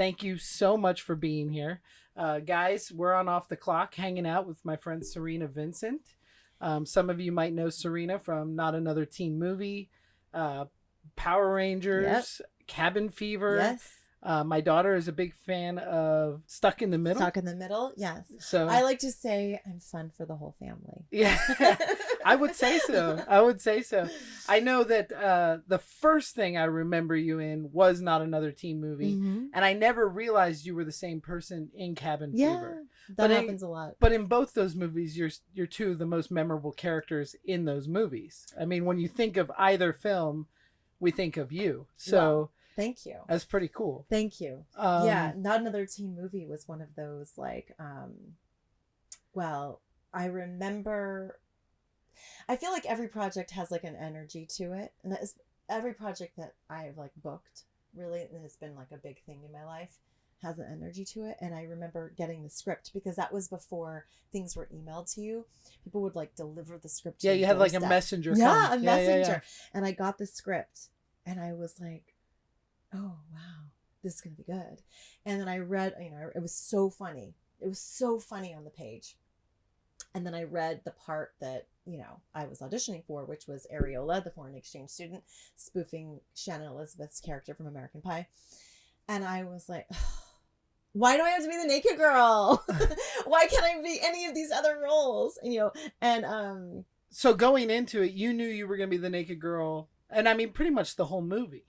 thank you so much for being here. Guys, we're on Off the Clock hanging out with my friend Cerina Vincent. Some of you might know Cerina from Not Another Teen Movie, Power Yep. Rangers, Cabin Fever. Yes. My daughter is a big fan of Stuck in the Middle. Stuck in the Middle. Yes. So I like to say I'm fun for the whole family. yeah, I would say so. I would say so. I know that the first thing I remember you in was Not Another Teen Movie, Mm-hmm. and I never realized you were the same person in Cabin Yeah, Fever. that happens a lot. But in both those movies, you're two of the most memorable characters in those movies. I mean, when you think of either film, we think of you. So Well, thank you. that's pretty cool. Thank you. Yeah, Not Another Teen Movie was one of those well, I remember I feel like every project has like an energy to it. And that is every project that I've like booked really, and it's been like a big thing in my life, has an energy to it. And I remember getting the script because that was before things were emailed to you. People would like deliver the script to Yeah, your you had like a doorstep. messenger. Yeah, come. a messenger. And I got the script and I was like, oh wow, this is gonna be good. And then I read, it was so funny. It was so funny on the page. And then I read the part that, I was auditioning for, which was Areola, the foreign exchange student, spoofing Shannon Elizabeth's character from American Pie. And I was like, why do I have to be the naked girl? Why can't I be any of these other roles? So going into it, you knew you were going to be the naked girl, and I mean pretty much the whole movie.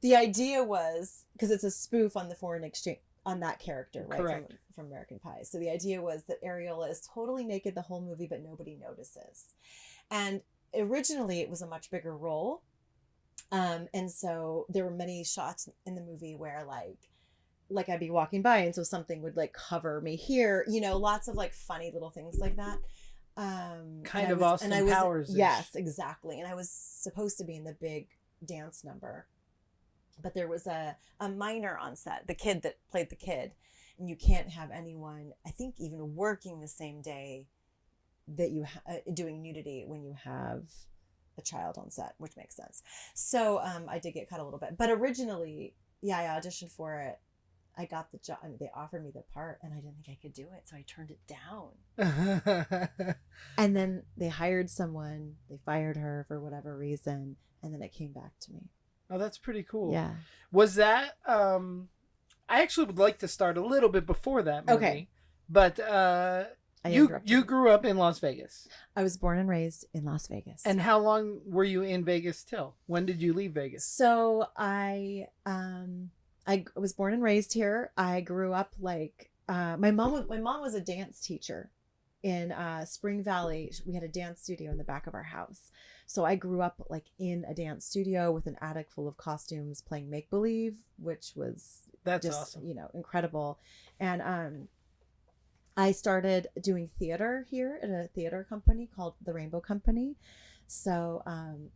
The idea was, because it's a spoof on the foreign exchange, on that character, right? Correct. From American Pie. So the idea was that Areola is totally naked the whole movie, but nobody notices. And originally it was a much bigger role. And so there were many shots in the movie where like I'd be walking by and so something would like cover me here, lots of like funny little things like that. Kind of Austin Powers. Yes, exactly. And I was supposed to be in the big dance number. But there was a minor on set, the kid that played the kid. And you can't have anyone, I think, even working the same day that you doing nudity when you have a child on set, which makes sense. So I did get cut a little bit. But originally, yeah, I auditioned for it. I got the job. I mean, they offered me the part and I didn't think I could do it. So I turned it down. And then they hired someone. They fired her for whatever reason. And then it came back to me. Oh, that's pretty cool. Yeah. Was that I actually would like to start a little bit before that movie. Okay. But you grew up in Las Vegas. I was born and raised in Las Vegas. And how long were you in Vegas till? When did you leave Vegas? So I was born and raised here. I grew up like my mom was a dance teacher in Spring Valley. We had a dance studio in the back of our house. So I grew up like in a dance studio with an attic full of costumes playing make-believe, which was That's just, awesome. Incredible. And I started doing theater here at a theater company called the Rainbow Company. So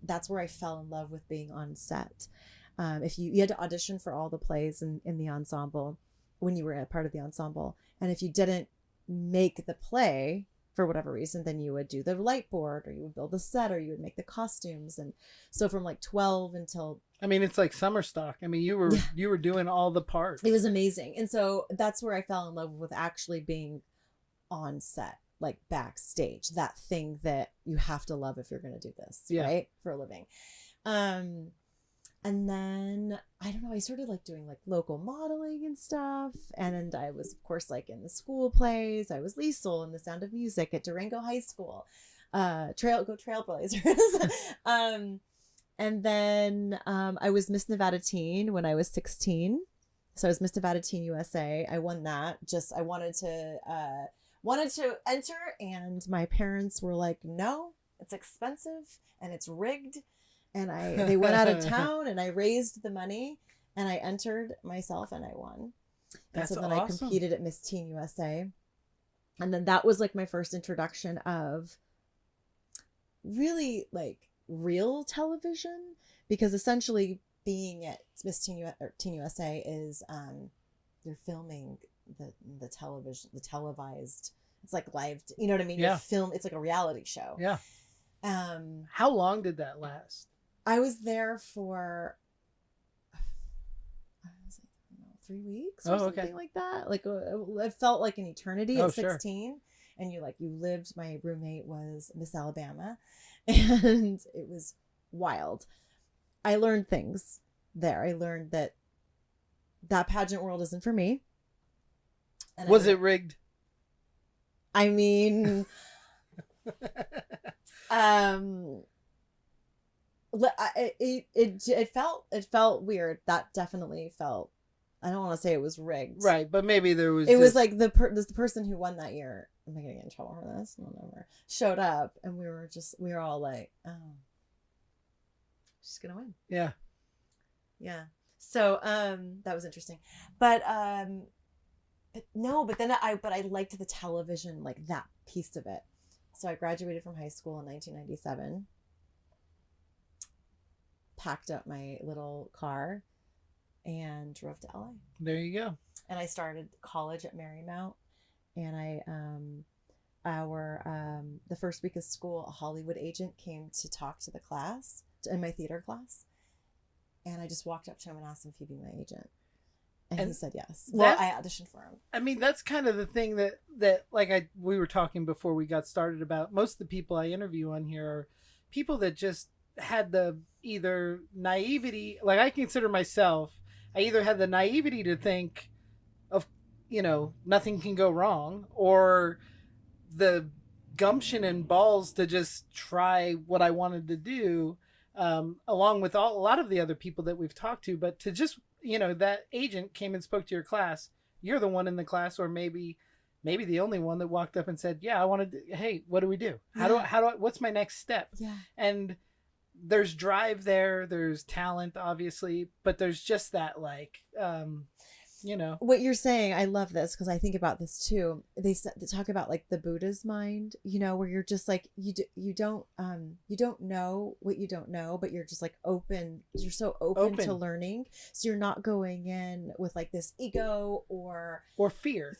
that's where I fell in love with being on set. If you had to audition for all the plays in the ensemble when you were a part of the ensemble. And if you didn't make the play for whatever reason, then you would do the light board or you would build the set or you would make the costumes. And so from like 12 until, I mean, it's like summer stock. I mean, you were doing all the parts. It was amazing. And so that's where I fell in love with actually being on set, like backstage, that thing that you have to love if you're going to do this, right? For a living. And then, I don't know, I started like doing like local modeling and stuff. And I was, of course, like in the school plays. I was Liesel in The Sound of Music at Durango High School. Go Trailblazers. And then I was Miss Nevada Teen when I was 16. So I was Miss Nevada Teen USA. I won that. I wanted to enter, and my parents were like, no, it's expensive and it's rigged. And they went out of town and I raised the money and I entered myself and I won. That's and so then awesome. I competed at Miss Teen USA. And then that was like my first introduction of really like real television, because essentially being at Miss Teen USA is they're filming the television, the televised, it's like live, you know what I mean? Yeah. It's like a reality show. Yeah. How long did that last? I was there for 3 weeks or Oh, something okay. like that. Like it felt like an eternity Oh, at sure. 16. And you lived. My roommate was Miss Alabama, and it was wild. I learned things there. I learned that pageant world isn't for me. And Was it rigged? I mean, um, it felt weird. That definitely felt. I don't want to say it was rigged. Right, but maybe there was. It was like the person who won that year. Am I gonna get in trouble for this? Whatever. Showed up, and we were all like, oh, she's gonna win. Yeah. Yeah. So that was interesting. But no, but then I liked the television, like that piece of it. So I graduated from high school in 1997. Packed up my little car and drove to LA. There you go. And I started college at Marymount. And the first week of school, a Hollywood agent came to talk to the class, in my theater class. And I just walked up to him and asked him if he'd be my agent. And he said yes. Well, I auditioned for him. I mean, that's kind of the thing that like we were talking before we got started about. Most of the people I interview on here are people that just had the either naivety, like I consider myself, I either had the naivety to think of, nothing can go wrong, or the gumption and balls to just try what I wanted to do, along with a lot of the other people that we've talked to. But to just, that agent came and spoke to your class, you're the one in the class, or maybe the only one that walked up and said, yeah, I wanted to, hey, what do we do? How do I, what's my next step? Yeah. And there's drive there, there's talent, obviously, but there's just that, like, what you're saying. I love this because I think about this too. They talk about like the Buddha's mind, where you're just like, you don't know what you don't know, but you're just like open. You're so open to learning. So you're not going in with like this ego or fear,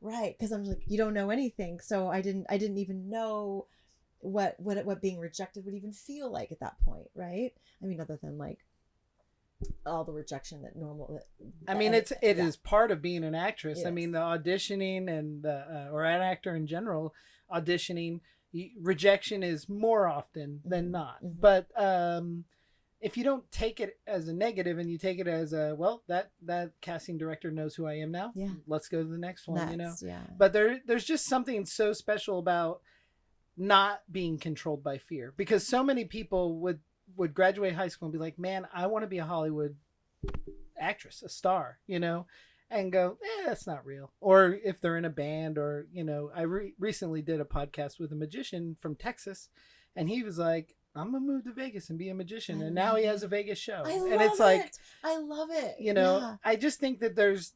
right? Because I'm like, you don't know anything. So I didn't even know what being rejected would even feel like at that point, right? I mean, other than like all the rejection that normal. I mean, it is part of being an actress. Yes. I mean, the auditioning and or an actor in general, auditioning, rejection is more often than not. Mm-hmm. But if you don't take it as a negative and you take it as that casting director knows who I am now. Yeah. Let's go to the next one. Yeah. But there's just something so special about not being controlled by fear, because so many people would graduate high school and be like, man, I want to be a Hollywood actress, a star, and go, that's not real. Or if they're in a band, or, I recently did a podcast with a magician from Texas, and he was like, I'm going to move to Vegas and be a magician. And now he has a Vegas show. I love it. I just think that there's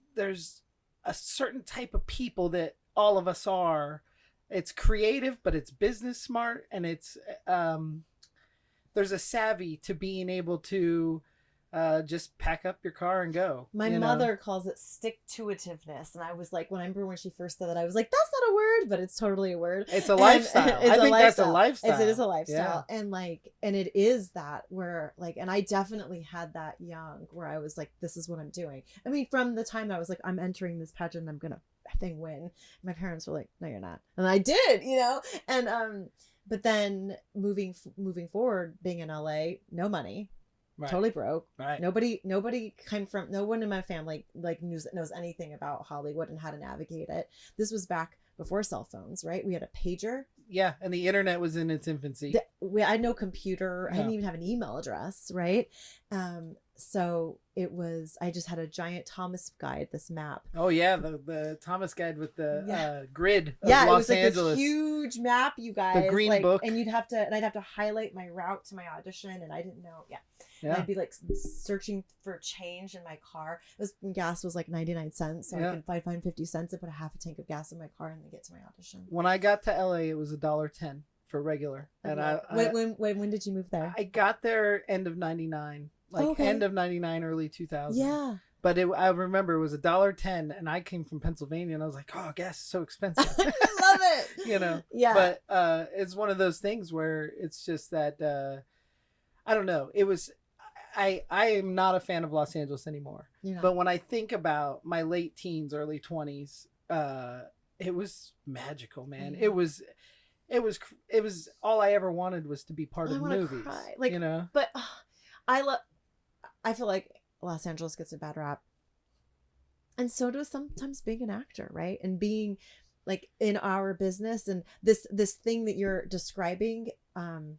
a certain type of people that all of us are. It's creative, but it's business smart, and it's there's a savvy to being able to just pack up your car and go. My mother calls it stick-to-itiveness, and I was like, when she first said that, I was like, that's not a word, but it's totally a word. It's a lifestyle. I think that's a lifestyle. It is a lifestyle, yeah. And it is that where like, and I definitely had that young, where I was like, this is what I'm doing. I mean, from the time I was like, I'm entering this pageant, I'm gonna win. My parents were like, no, you're not, and I did, and but then moving forward, being in LA, no money. Right. Totally broke. Right. Nobody came from. No one in my family like knows anything about Hollywood and how to navigate it. This was back before cell phones, right? We had a pager. Yeah, and the internet was in its infancy. I had no computer. No. I didn't even have an email address, right? So it was. I just had a giant Thomas guide, this map. Oh yeah, the Thomas guide with the grid of Los it was like Angeles. This huge map, you guys. The green book, and I'd have to highlight my route to my audition, and I didn't know. Yeah. And I'd be like searching for change in my car. Gas was like 99 cents, so I could find 50 cents and put a half a tank of gas in my car and then get to my audition. When I got to LA, it was $1.10 for regular. And when did you move there? I got there end of 99, end of 99, early 2000. Yeah. But I remember it was $1.10, and I came from Pennsylvania, and I was like, "Oh, gas is so expensive." I love it. Yeah. But it's one of those things where it's just that I don't know. It was. I am not a fan of Los Angeles anymore. You're not. But when I think about my late teens, early 20s, it was magical, man. I It know. was it was it was all I ever wanted was to be part I of want to movies. cry. Like, You know? but I love. I feel like Los Angeles gets a bad rap, and so does sometimes being an actor, right? And being like in our business, and this thing that you're describing can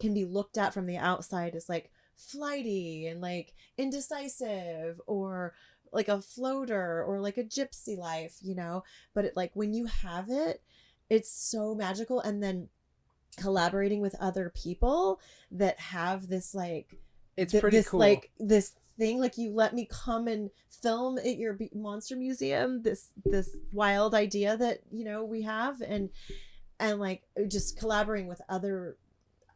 be looked at from the outside as like flighty and like indecisive, or like a floater, or like a gypsy life, but it, like, when you have it, it's so magical. And then collaborating with other people that have this like It's pretty this cool. like this thing, like, you let me come and film at your monster museum, this wild idea that we have, and like just collaborating with other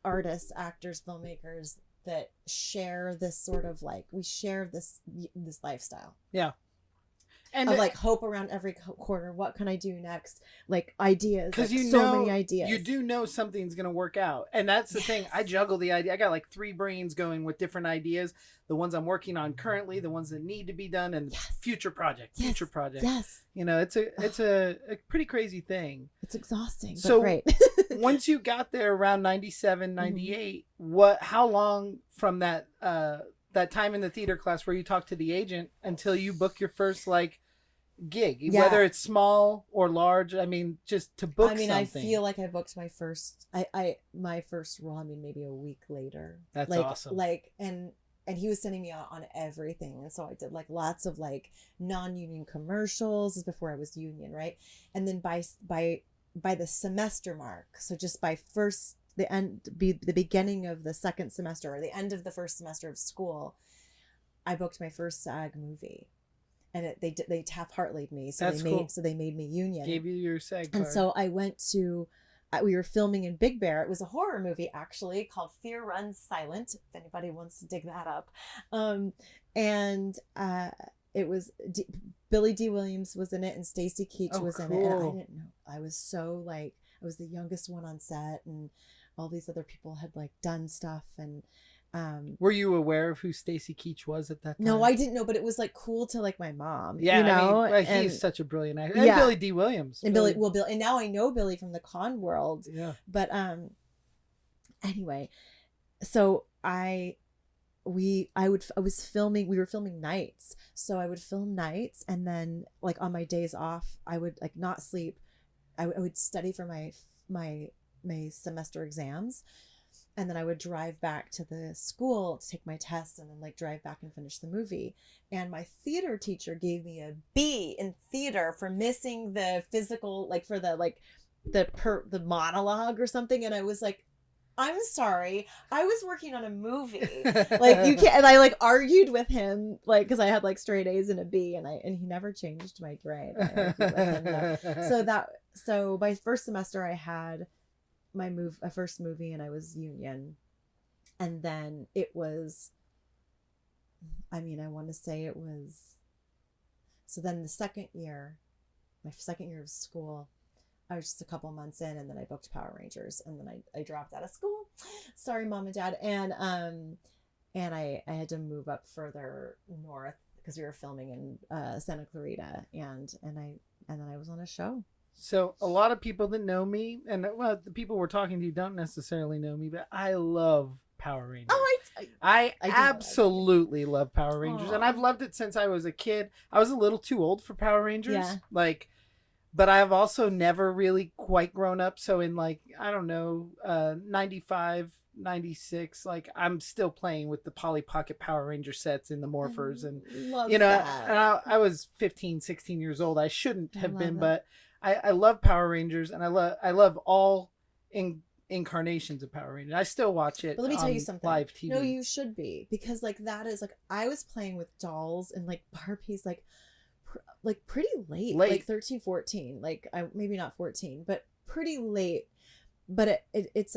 artists, actors, filmmakers that share this sort of like, we share this lifestyle. Yeah. And of like hope around every corner. What can I do next? Like ideas, because like so many ideas. You do know something's going to work out. And that's the thing. I juggle the idea. I got like 3 brains going with different ideas. The ones I'm working on currently, the ones that need to be done, and future project. Yes. It's a pretty crazy thing. It's exhausting, but So great. once you got there around 97, 98, how long from that time in the theater class where you talked to the agent until you book your first like gig, whether it's small or large? I mean, just to book something. I feel like I booked my first my first role, maybe a week later. That's like, awesome. Like, and he was sending me out on everything, and so I did like lots of like non-union commercials. This is before I was union, right? And then by the semester mark, so just by the beginning of the second semester, or the end of the first semester of school, I booked my first SAG movie, and they Taft-Hartley'd me, so they made me union, gave you your SAG card. And so I went to we were filming in Big Bear. It was a horror movie actually called Fear Runs Silent, if anybody wants to dig that up. It was Billy D. Williams was in it, and Stacy Keach was in it, and I didn't know. I was so like, I was the youngest one on set, and all these other people had like done stuff. And were you aware of who Stacy Keach was at that time? No, I didn't know, but it was like cool to like my mom. Yeah, I mean, he's such a brilliant actor. And Billy D. Williams. And Bill, and now I know Billy from the con world. Yeah. But anyway, so we were filming nights, so I would film nights, and then like on my days off I would like not sleep. I would study for my semester exams, and then I would drive back to the school to take my tests, and then like drive back and finish the movie. And my theater teacher gave me a B in theater for missing the physical, like for the like the monologue or something. And I was like, I'm sorry, I was working on a movie. Like, you can't. And I like argued with him, like, because I had like straight A's and a B, and he never changed my grade. I argued with him, so by first semester I had a first movie, and I was union. And then it was, I want to say it was, so then my second year of school, I was just a couple months in, and then I booked Power Rangers, and then I dropped out of school. Sorry, Mom and Dad. And I had to move up further north because we were filming in Santa Clarita, and then I was on a show. So a lot of people that know me, and well, the people we're talking to don't necessarily know me, but I love Power Rangers. Oh, I absolutely love Power Rangers. Aww. And I've loved it since I was a kid. I was a little too old for Power Rangers. Yeah. But I've also never really quite grown up. So in 95, 96, like I'm still playing with the Polly Pocket Power Ranger sets and the Morphers. And, that. And I was 15, 16 years old. I shouldn't have been, but I love Power Rangers, and I love all incarnations of Power Rangers. I still watch it. But let me tell you something. Live TV. No, you should be, because like that is like, I was playing with dolls and like Barbies like pretty late, like 13, 14, like maybe not 14, but pretty late. But it's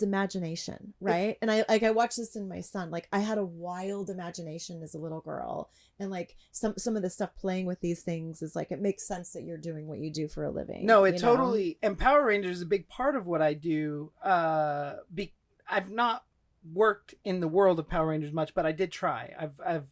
imagination, right? And I watched this in my son. Like, I had a wild imagination as a little girl, and like some of the stuff playing with these things is like, it makes sense that you're doing what you do for a living. No, it totally. And Power Rangers is a big part of what I do. I've not worked in the world of Power Rangers much, but I did try. I've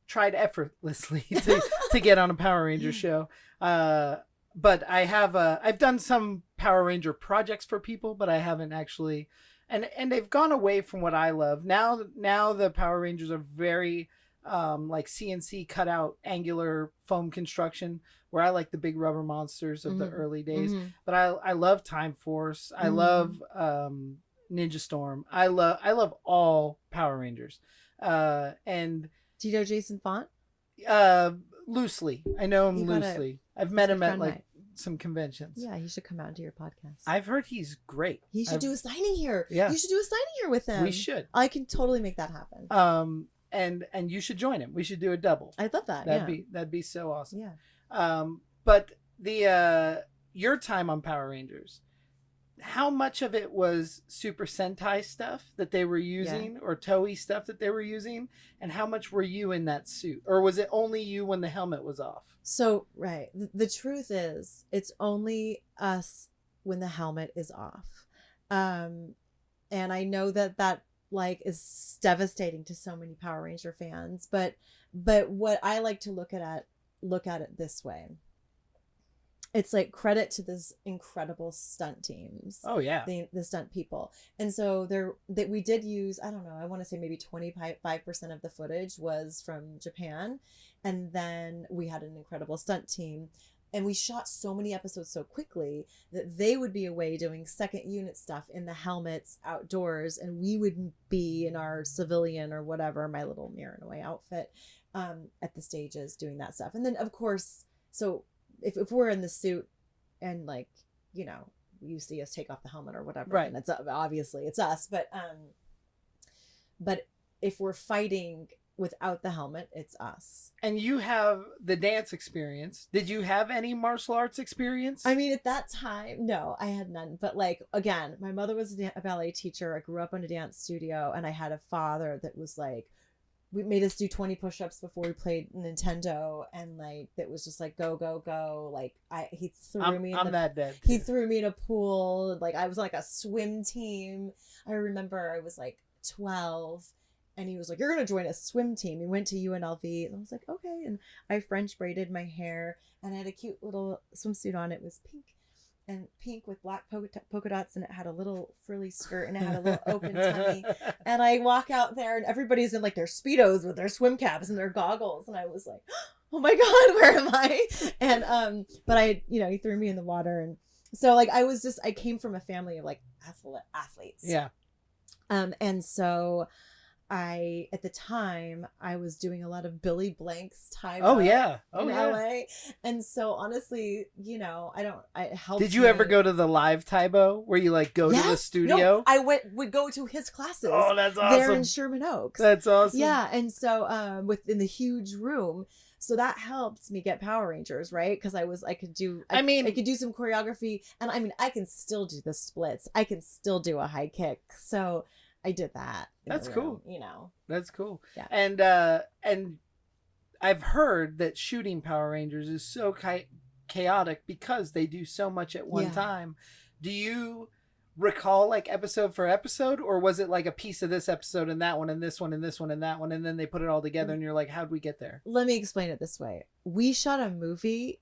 tried effortlessly to get on a Power Ranger show. But I've done some Power Ranger projects for people, but I haven't actually, and they've gone away from what I love. Now the Power Rangers are very like CNC cutout angular foam construction, where I like the big rubber monsters of the early days. But I love Time Force. I love Ninja Storm. I love all Power Rangers. And Do you know Jason Font? Loosely, I know him loosely. I've met him at like some conventions. Yeah, he should come out and do your podcast. I've heard he's great. He should do a signing here. Yeah, you should do a signing here with him. We should. I can totally make that happen. And you should join him. We should do a double. I love that. That'd be so awesome. Yeah. But the your time on Power Rangers, how much of it was Super Sentai stuff that they were using, or Toei stuff that they were using, and how much were you in that suit, or was it only you when the helmet was off? So right, the truth is, it's only us when the helmet is off, and I know that like is devastating to so many Power Ranger fans, but what I like to look at it this way. It's like credit to this incredible stunt teams. Oh yeah, the stunt people. And so that we did use, I don't know, I want to say maybe 25% of the footage was from Japan, and then we had an incredible stunt team, and we shot so many episodes so quickly that they would be away doing second unit stuff in the helmets outdoors, and we would be in our civilian or whatever, my little mirror and away outfit, at the stages doing that stuff. And then of course, so if we're in the suit and like, you know, you see us take off the helmet or whatever, right, and it's obviously it's us, but if we're fighting without the helmet, it's us. And you have the dance experience. Did you have any martial arts experience? I mean, at that time, no, I had none. But like, again, my mother was a ballet teacher. I grew up in a dance studio, and I had a father that was like, we made us do 20 push-ups before we played Nintendo, and like that was just like go go go. Like he threw me in a pool. Like I was like a swim team. I remember I was like 12, and he was like, "You're gonna join a swim team." We went to UNLV, and I was like, "Okay." And I French braided my hair, and I had a cute little swimsuit on. It was pink with black polka dots, and it had a little frilly skirt, and it had a little open tummy. And I walk out there, and everybody's in like their Speedos with their swim caps and their goggles, and I was like, oh my god, where am I? And but I, you know, he threw me in the water, and so like I came from a family of like athletes. Yeah. And so at the time I was doing a lot of Billy Blank's Tae Bo in LA. And so honestly, you know, it helped. Did you ever go to the live Tae Bo where you like go to the studio? No, I would go to his classes. Oh, that's awesome. There in Sherman Oaks. That's awesome. Yeah. And so within the huge room. So that helped me get Power Rangers, right? Because I could do some choreography, and I mean, I can still do the splits. I can still do a high kick. So I did that. That's cool. You know, that's cool. Yeah. And I've heard that shooting Power Rangers is so chaotic because they do so much at one time. Do you recall like episode for episode, or was it like a piece of this episode and that one and this one and this one and that one, and then they put it all together and you're like, how'd we get there? Let me explain it this way. We shot a movie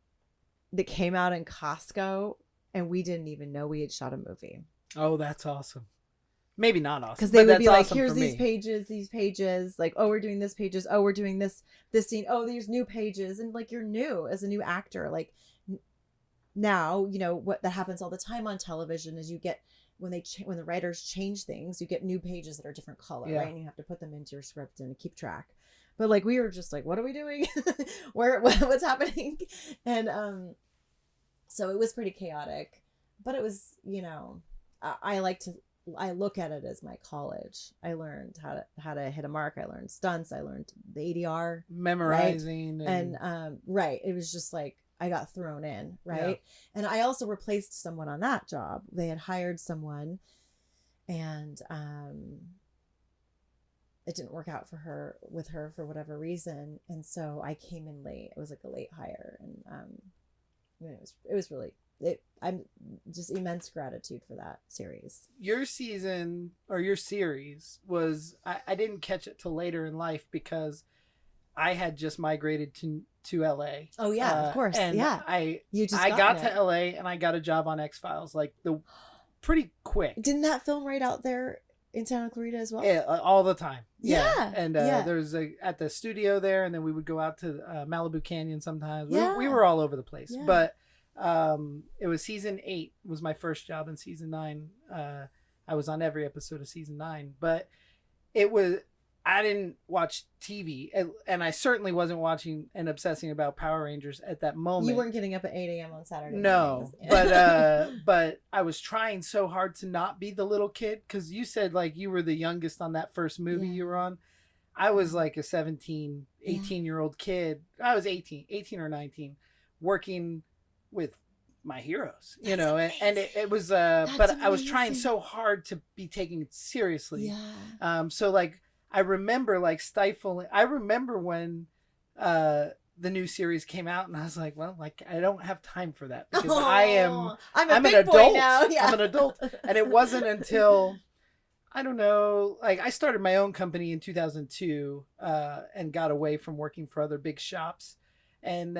that came out in Costco, and we didn't even know we had shot a movie. Oh, that's awesome. Maybe not awesome, because they would be like, awesome, here's these pages, like, oh, we're doing this pages, oh, we're doing this scene, oh, there's new pages, and like, you're new as a new actor. Like now, you know what that happens all the time on television is you get when the writers change things, you get new pages that are different color, right? And you have to put them into your script and keep track. But like, we were just like, what are we doing? What's happening? And so it was pretty chaotic, but it was, you know, I look at it as my college. I learned how to hit a mark. I learned stunts. I learned the ADR, memorizing, right? And right. It was just like I got thrown in, right? Yeah. And I also replaced someone on that job. They had hired someone, and it didn't work out with her for whatever reason. And so I came in late. It was like a late hire, and it was really I'm just immense gratitude for that series. Your season or your series was I didn't catch it till later in life because I had just migrated to LA. Oh yeah, of course. And Yeah. You just I got gotten to LA and I got a job on X-Files like the pretty quick. Didn't that film right out there in Santa Clarita as well? Yeah, all the time. Yeah. And yeah. there was at the studio there, and then we would go out to Malibu Canyon sometimes. Yeah. We were all over the place. Yeah. But it was season 8 was my first job, in season 9 I was on every episode of season 9. But it was, I didn't watch TV, and I certainly wasn't watching and obsessing about Power Rangers at that moment. You weren't getting up at 8 a.m. on Saturday. No, but I was trying so hard to not be the little kid, because you said like you were the youngest on that first movie you were on. I was like a 17, 18-year-old kid. I was 18 or 19, working with my heroes, you know, and it was but I was trying so hard to be taken seriously. So like I remember like stifling. I remember when the new series came out, and I was like, well, like I don't have time for that, because I'm an adult now. Yeah. I'm an adult. And it wasn't until I don't know, like I started my own company in 2002 and got away from working for other big shops, and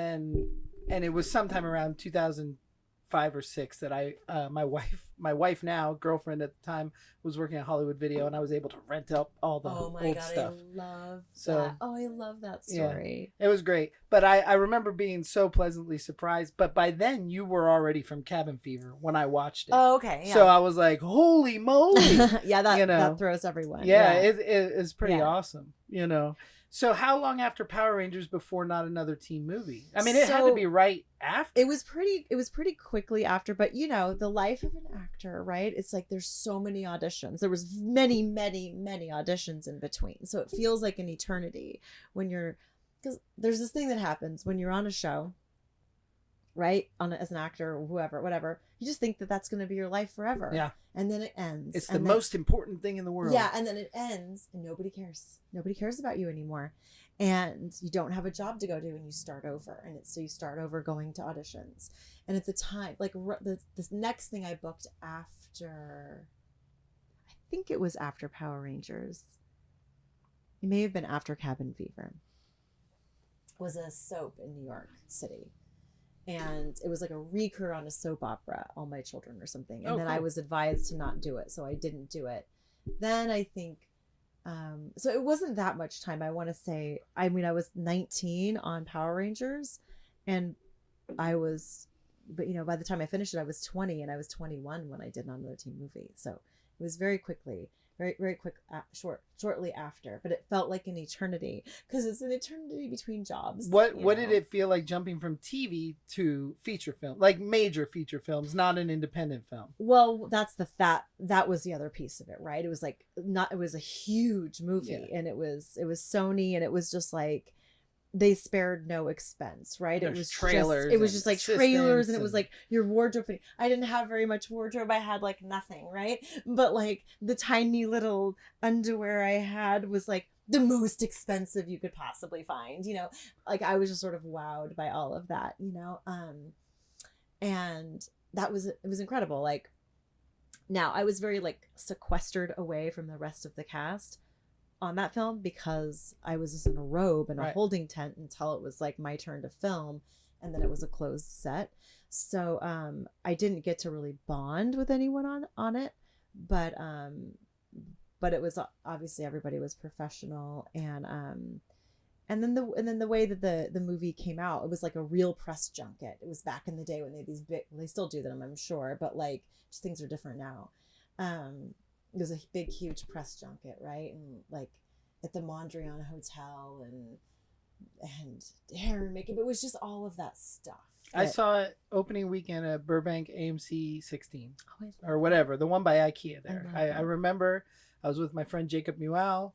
it was sometime around 2005 or 6 that my wife now girlfriend at the time was working at Hollywood Video, and I was able to rent out all the old stuff. I love that. Oh, I love that story. Yeah, it was great. But I remember being so pleasantly surprised. But by then you were already from Cabin Fever when I watched it. Oh, okay. Yeah. So I was like, holy moly. Yeah, that throws everyone. Yeah, it's pretty awesome, you know. So how long after Power Rangers before Not Another Teen Movie? I mean, it had to be right after. It was pretty quickly after, but you know, the life of an actor, right? It's like there's so many auditions. There was many, many, many auditions in between. So it feels like an eternity when because there's this thing that happens when you're on a show, right? As an actor or whoever, whatever, you just think that that's going to be your life forever. Yeah. And then it ends. It's the most important thing in the world. Yeah. And then it ends and nobody cares. Nobody cares about you anymore. And you don't have a job to go to, and you start over. And so you start over going to auditions. And at the time, like this next thing I booked after, I think it was after Power Rangers. It may have been after Cabin Fever. Was a soap in New York City. And it was like a recur on a soap opera, All My Children or something. And then cool. I was advised to not do it, so I didn't do it. Then I think, so it wasn't that much time. I want to say, I mean, I was 19 on Power Rangers, and but you know, by the time I finished it, I was 20, and I was 21 when I did Not Another Teen Movie. So it was very quickly. Very, very quick, shortly after, but it felt like an eternity, because it's an eternity between jobs. What did it feel like jumping from TV to feature film, like major feature films, not an independent film? Well, that's that was the other piece of it, right? It was like it was a huge movie, and it was Sony, and it was just like they spared no expense, right? There's it was trailers. It was just like trailers, and it was like your wardrobe. I didn't have very much wardrobe. I had like nothing, right? But like the tiny little underwear I had was like the most expensive you could possibly find, you know? Like I was just sort of wowed by all of that, you know? And it was incredible. Like now I was very like sequestered away from the rest of the cast on that film, because I was just in a robe and a holding tent until it was like my turn to film, and then it was a closed set. So I didn't get to really bond with anyone on it, but it was obviously everybody was professional, and then the way that the movie came out, it was like a real press junket. It was back in the day when they had these big, well, they still do them, I'm sure, but like just things are different now. It was a big, huge press junket, right? And like at the Mondrian Hotel and hair and makeup. It was just all of that stuff. I saw it opening weekend at Burbank AMC 16 or whatever, the one by IKEA there. I remember I was with my friend Jacob Mual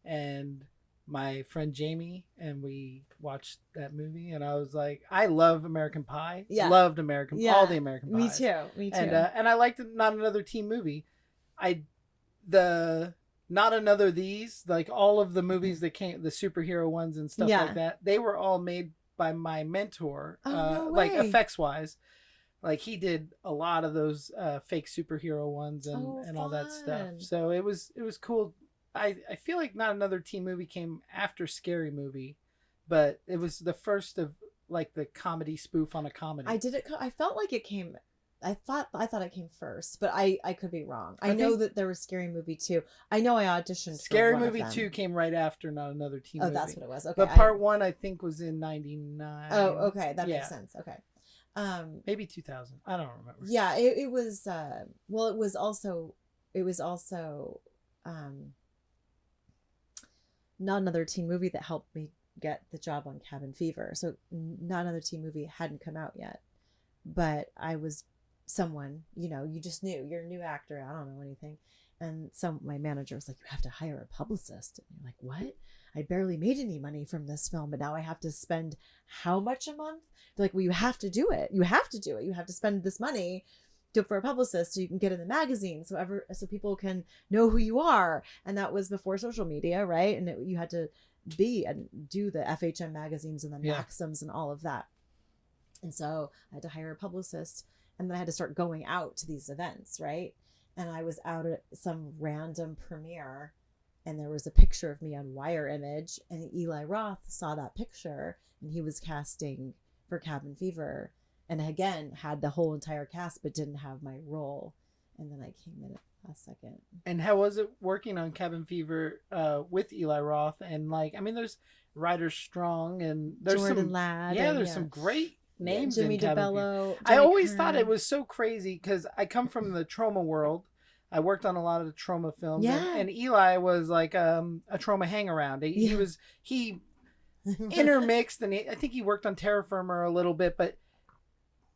and my friend Jamie, and we watched that movie, and I was like, I love American Pie. Yeah. Loved all the American Pies. Me too. And I liked Not Another Teen Movie. Not Another These, like all of the movies that came, the superhero ones and stuff like that, they were all made by my mentor, no like way. effects wise, Like he did a lot of those fake superhero ones and all that stuff. Fun. So it was cool. I feel like not another teen movie came after Scary Movie, but it was the first of like the comedy spoof on a comedy. I felt like it came. I thought it came first, but I could be wrong. I know that there was Scary Movie 2. I know I auditioned Scary for one Movie of them. 2 came right after Not Another Teen Movie. Oh, that's what it was. Okay. But part 1 I think was in 99. Oh, okay. That makes sense. Okay. Maybe 2000. I don't remember. Yeah, it was well, it was also not another teen movie that helped me get the job on Cabin Fever. So not another teen movie hadn't come out yet. But I was someone, you just knew. You're a new actor. I don't know anything. And my manager was like, you have to hire a publicist. And you're like, what? I barely made any money from this film, but now I have to spend how much a month? They're like, well, you have to do it. You have to do it. You have to spend this money for a publicist so you can get in the magazine, so people can know who you are. And that was before social media, right? And you had to be and do the FHM magazines and the Maxims and all of that. And so I had to hire a publicist, and then I had to start going out to these events, right? And I was out at some random premiere, and there was a picture of me on Wire Image, and Eli Roth saw that picture, and he was casting for Cabin Fever, and again had the whole entire cast but didn't have my role. And then I came in at the last second. And how was it working on Cabin Fever with Eli Roth? And like, I mean, there's Ryder Strong and there's Jordan some Ladd. there's some great names Jimmy in Cabin DeBello. Fever. I always thought it was so crazy because I come from the trauma world. I worked on a lot of the trauma films. Yeah. And Eli was like a trauma hang around. He intermixed, and I think he worked on Terra Firma a little bit, but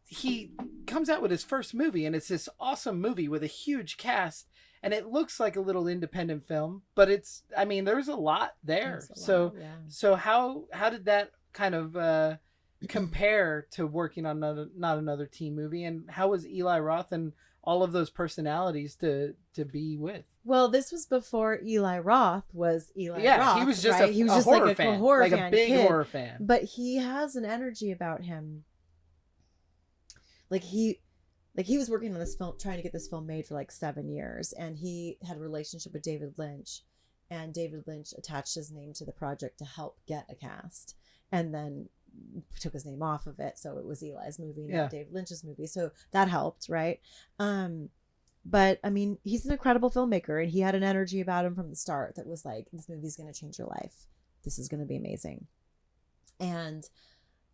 he comes out with his first movie, and it's this awesome movie with a huge cast, and it looks like a little independent film, but there's a lot there. So how did that kind of compare to working on not another teen movie, and how was Eli Roth and all of those personalities to be with? Well, this was before Eli Roth was Eli Roth. Yeah, he was just right? He was just horror like fan, a horror like fan a big kid. horror fan. But he has an energy about him. Like he was working on this film, trying to get this film made for like 7 years, and he had a relationship with David Lynch, and David Lynch attached his name to the project to help get a cast, and then took his name off of it, so it was Eli's movie, not David Lynch's movie. So that helped, right? But I mean, he's an incredible filmmaker, and he had an energy about him from the start that was like, this movie's going to change your life. This is going to be amazing. And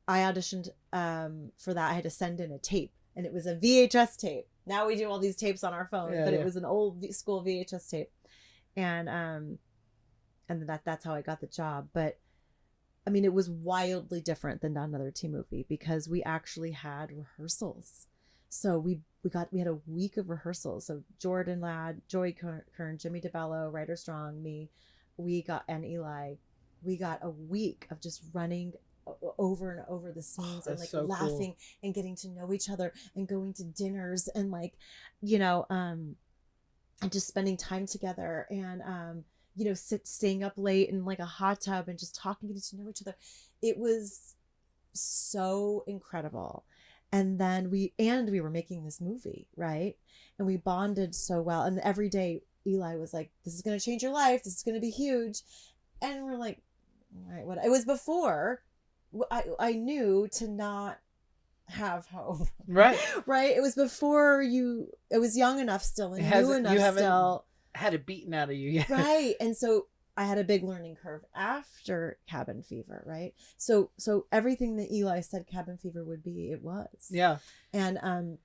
I auditioned for that. I had to send in a tape, and it was a VHS tape. Now we do all these tapes on our phone, but it was an old school VHS tape. And that's how I got the job. But I mean, it was wildly different than Not Another Teen Movie because we actually had rehearsals. So we had a week of rehearsals. So Jordan Ladd, Joey Kern, Jimmy DeBello, Ryder Strong, me, and Eli, we got a week of just running over and over the scenes and like so laughing and getting to know each other and going to dinners and like, and just spending time together and, staying up late in like a hot tub and just talking, getting to know each other. It was so incredible. And then we were making this movie, right? And we bonded so well. And every day Eli was like, this is going to change your life. This is going to be huge. And we're like, all right, what? It was before I knew to not have hope. Right. Right. It was before it was young enough still and new enough still. Had it beaten out of you yet. Right. And so I had a big learning curve after Cabin Fever, right? So everything that Eli said Cabin Fever would be, it was. Yeah. And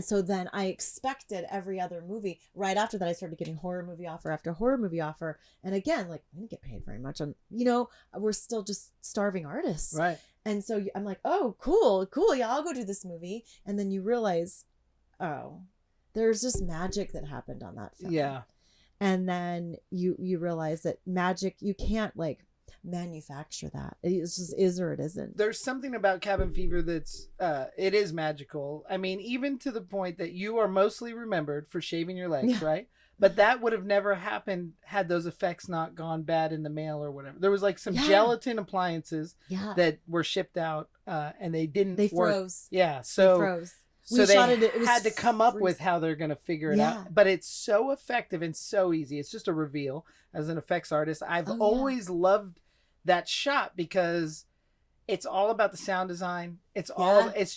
so then I expected every other movie. Right after that, I started getting horror movie offer after horror movie offer. And again, like, I didn't get paid very much on, we're still just starving artists. Right. And so I'm like, oh, cool. Yeah, I'll go do this movie. And then you realize, oh, there's just magic that happened on that film. Yeah. And then you realize that magic, you can't like manufacture that. It just is or it isn't. There's something about Cabin Fever that's it is magical. I mean, even to the point that you are mostly remembered for shaving your legs, right? But that would have never happened had those effects not gone bad in the mail or whatever. There was like some gelatin appliances that were shipped out and they didn't work. Froze. Yeah. So they froze. So we they shot it. It was had to come up with freezing. how they're going to figure it Yeah. out. But it's so effective and so easy. It's just a reveal. As an effects artist, I've Oh, yeah. always loved that shot because it's all about the sound design. It's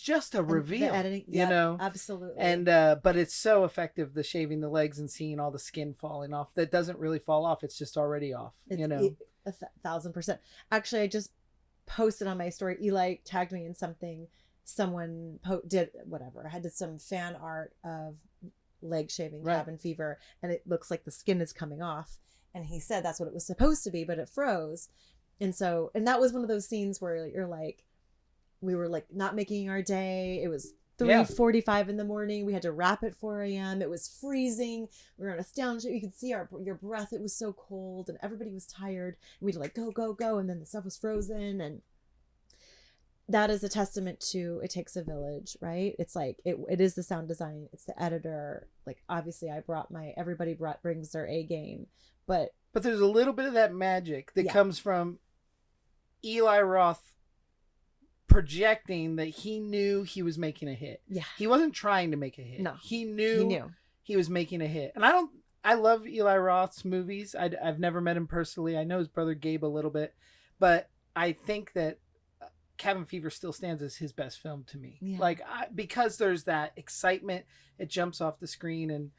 just a And reveal, the editing, you know? absolutely. And but it's so effective, the shaving the legs and seeing all the skin falling off. That doesn't really fall off. It's just already off, it's, you know? 1,000%. Actually, I just posted on my story. Eli tagged me in something. Someone did whatever. I did some fan art of leg shaving Right. cabin fever, and it looks like the skin is coming off. And he said that's what it was supposed to be, but it froze. And that was one of those scenes where you're like, we were like not making our day. It was 3:45 in the morning. We had to wrap at 4 a.m. It was freezing. We were on a stage. You could see your breath. It was so cold, and everybody was tired. And we'd like go, go, go, and then the stuff was frozen. And that is a testament to it takes a village, right? It's like it is the sound design, it's the editor. Like obviously, everybody brings their A game, but there's a little bit of that magic that comes from Eli Roth projecting that he knew he was making a hit. Yeah. He wasn't trying to make a hit. No. He knew he was making a hit. And I love Eli Roth's movies. I've never met him personally. I know his brother Gabe a little bit, but I think that Cabin Fever still stands as his best film to me. Yeah. Like because there's that excitement, it jumps off the screen, and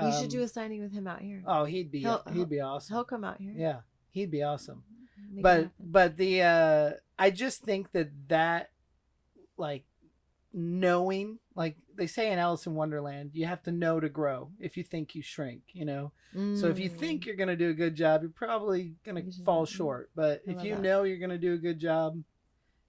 we should do a signing with him out here. Oh, he'd be awesome. He'll come out here. Yeah, he'd be awesome. Make But the I just think that like knowing, like they say in Alice in Wonderland, you have to know to grow. If you think, you shrink, you know. So if you think you're gonna do a good job, you're probably gonna fall short. But if you know you're gonna do a good job,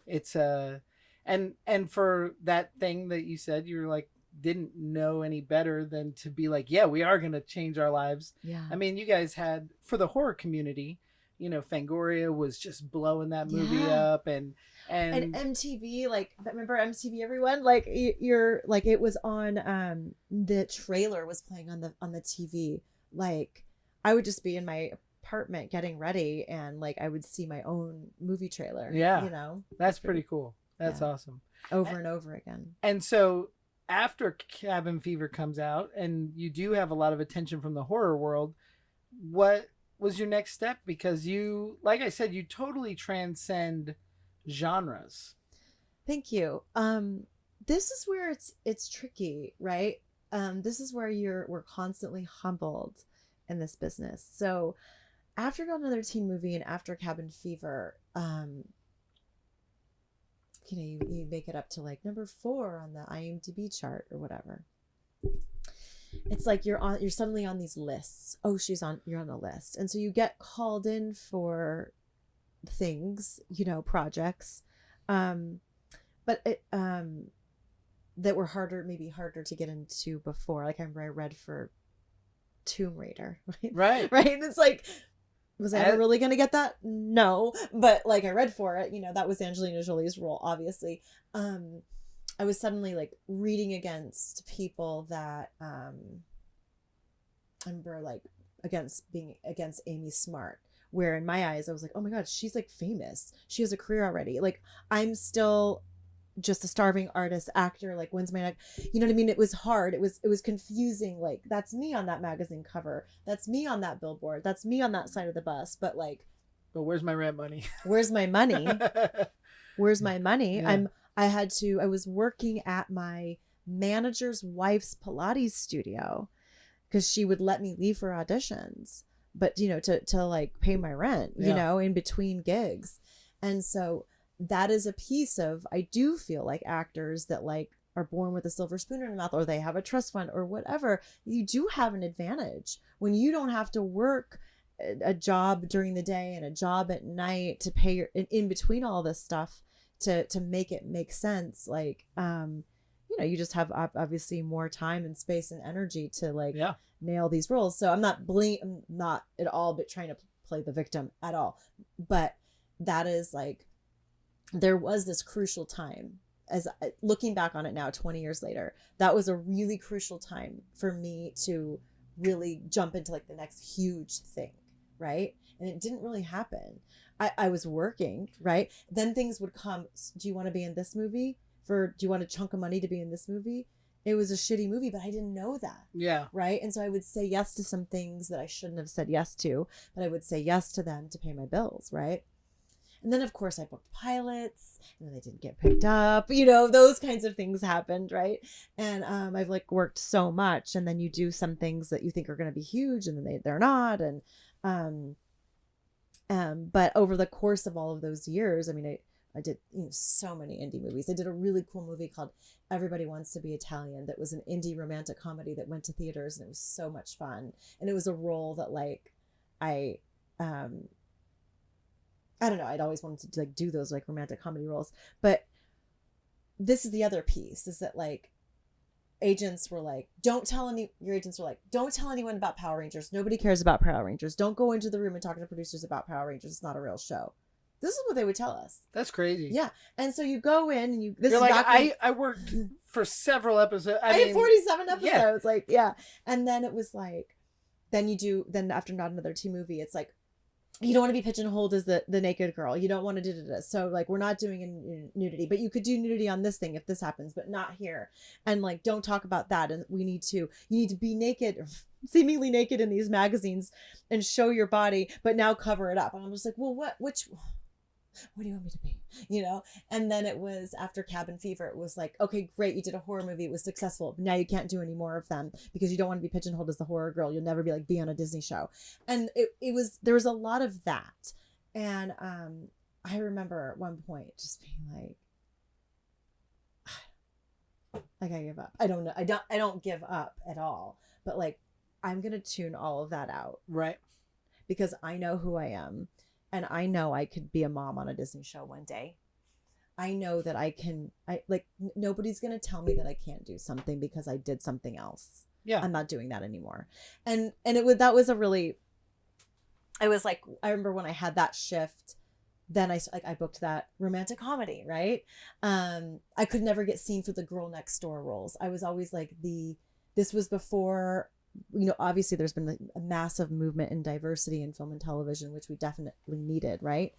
it's and for that thing that you said, you were like, didn't know any better than to be like, yeah, we are gonna change our lives. Yeah. I mean, you guys had, for the horror community, you know, Fangoria was just blowing that movie up, and MTV, like, remember MTV, everyone? Like, you're like, it was on the trailer was playing on the TV. Like, I would just be in my apartment getting ready, and like I would see my own movie trailer. Yeah, you know, that's pretty cool. That's awesome. Over and over again. And so after Cabin Fever comes out, and you do have a lot of attention from the horror world, what was your next step? Because you, like I said, you totally transcend genres. Thank you. This is where it's tricky, right? This is where we're constantly humbled in this business. So after another teen movie and after Cabin Fever, you know, you make it up to like number 4 on the IMDb chart or whatever. It's like you're suddenly on these lists. Oh, you're on a list. And so you get called in for things, you know, projects, but it, that were maybe harder to get into before. Like I remember I read for Tomb Raider, right? Right. And it's like, was I ever really going to get that? No. But like I read for it, you know, that was Angelina Jolie's role, obviously. I was suddenly like reading against people that I remember like being against Amy Smart, where in my eyes I was like, oh my God, she's like famous. She has a career already. Like I'm still just a starving artist actor. Like when's my next, you know what I mean? It was hard. It was confusing. Like that's me on that magazine cover. That's me on that billboard. That's me on that side of the bus. But where's my rent money? Where's my money? Where's my money? Yeah. I was working at my manager's wife's Pilates studio because she would let me leave for auditions, but you know, to like pay my rent, you know, in between gigs. And so that is a piece of, I do feel like actors that like are born with a silver spoon in their mouth, or they have a trust fund or whatever, you do have an advantage when you don't have to work a job during the day and a job at night to pay your, in between all this stuff to make it make sense. Like, you know, you just have obviously more time and space and energy to like nail these roles. So I'm not at all but trying to play the victim at all. But that is like, there was this crucial time, as looking back on it now 20 years later, that was a really crucial time for me to really jump into like the next huge thing, right? And it didn't really happen. I was working, right? Then things would come. Do you want to be in this movie? Do you want a chunk of money to be in this movie? it was a shitty movie, but I didn't know that. Yeah. Right. And so I would say yes to some things that I shouldn't have said yes to, but I would say yes to them to pay my bills. Right. And then, of course, I booked pilots and then they didn't get picked up. You know, those kinds of things happened. Right. And I've like worked so much. And then you do some things that you think are going to be huge and then they're not. But over the course of all of those years, I mean, I did so many indie movies. I did a really cool movie called Everybody Wants to Be Italian that was an indie romantic comedy that went to theaters, and it was so much fun. And it was a role that like I don't know, I'd always wanted to like do those like romantic comedy roles. But this is the other piece, is that like your agents were like, don't tell anyone about Power Rangers. Nobody cares about Power Rangers. Don't go into the room and talk to producers about Power Rangers. It's not a real show. This is what they would tell us. That's crazy. Yeah. And so you go in and you're like, I worked for several episodes. I had 47 episodes. Yeah. Like, yeah. And then it was like, then after Not Another Teen Movie, it's like, you don't want to be pigeonholed as the naked girl. You don't want to do this. So like, we're not doing nudity, but you could do nudity on this thing if this happens, but not here. And like, don't talk about that. And you need to be naked, seemingly naked in these magazines and show your body, but now cover it up. And I'm just like, well, what do you want me to be? You know? And then it was after Cabin Fever, it was like, okay, great. You did a horror movie. It was successful. But now you can't do any more of them because you don't want to be pigeonholed as the horror girl. You'll never be on a Disney show. And there was a lot of that. And I remember at one point just being like I give up. I don't know. I don't give up at all. But like, I'm going to tune all of that out. Right. Because I know who I am. And I know I could be a mom on a Disney show one day. I know that nobody's going to tell me that I can't do something because I did something else. Yeah. I'm not doing that anymore. And I was like, I remember when I had that shift, then I booked that romantic comedy, right? I could never get seen for the girl next door roles. I was always like this was before, obviously there's been a massive movement in diversity in film and television, which we definitely needed, right?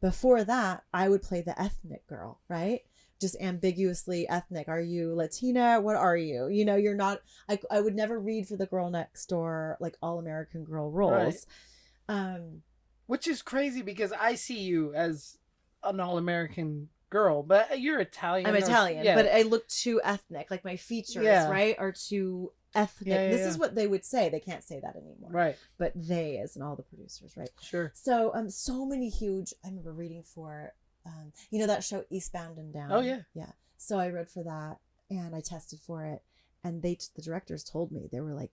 Before that, I would play the ethnic girl, right? Just ambiguously ethnic. Are you Latina? What are you? You're not, I would never read for the girl next door, like all American girl roles. Right. Which is crazy because I see you as an all-American girl, but you're Italian. I'm Italian, yeah. But I look too ethnic. Like my features, right, are too ethnic. This is what they would say. They can't say that anymore. Right. But they, as in all the producers, right? Sure. So so many huge, I remember reading for, that show Eastbound and Down. Oh, yeah. Yeah. So I read for that and I tested for it. And the directors told me, they were like,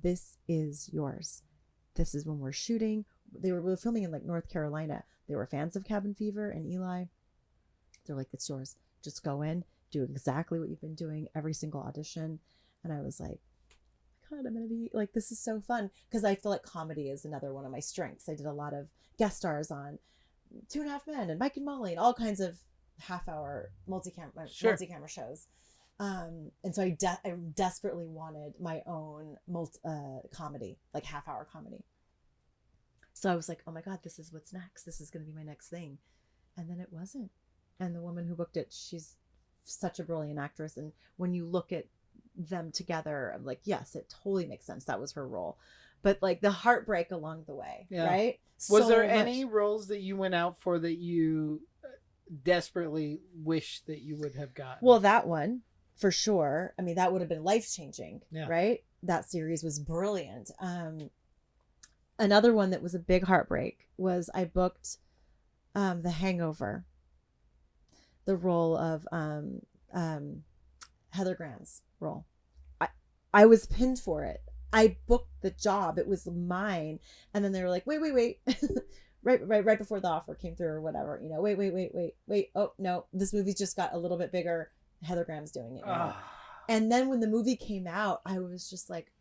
this is yours. This is when we're shooting. We were filming in like North Carolina. They were fans of Cabin Fever and Eli. They're like, it's yours. Just go in, do exactly what you've been doing every single audition. And I was like, God, I'm going to be like, this is so fun. Because I feel like comedy is another one of my strengths. I did a lot of guest stars on 2.5 Men and Mike and Molly and all kinds of half-hour multi-camera shows. And so I desperately wanted my own comedy, like half-hour comedy. So I was like, oh my God, this is what's next. This is going to be my next thing. And then it wasn't. And the woman who booked it, she's such a brilliant actress. And when you look at them together, I'm like, yes, it totally makes sense. That was her role. But like the heartbreak along the way, right? Was there any roles that you went out for that you desperately wish that you would have gotten? Well, that one, for sure. I mean, that would have been life-changing, yeah. Right? That series was brilliant. Another one that was a big heartbreak was I booked The Hangover, the role of Heather Graham's role. I was pinned for it. I booked the job. It was mine. And then they were like, wait. right before the offer came through or whatever, wait. Oh, no, this movie's just got a little bit bigger. Heather Graham's doing it now. And then when the movie came out, I was just like,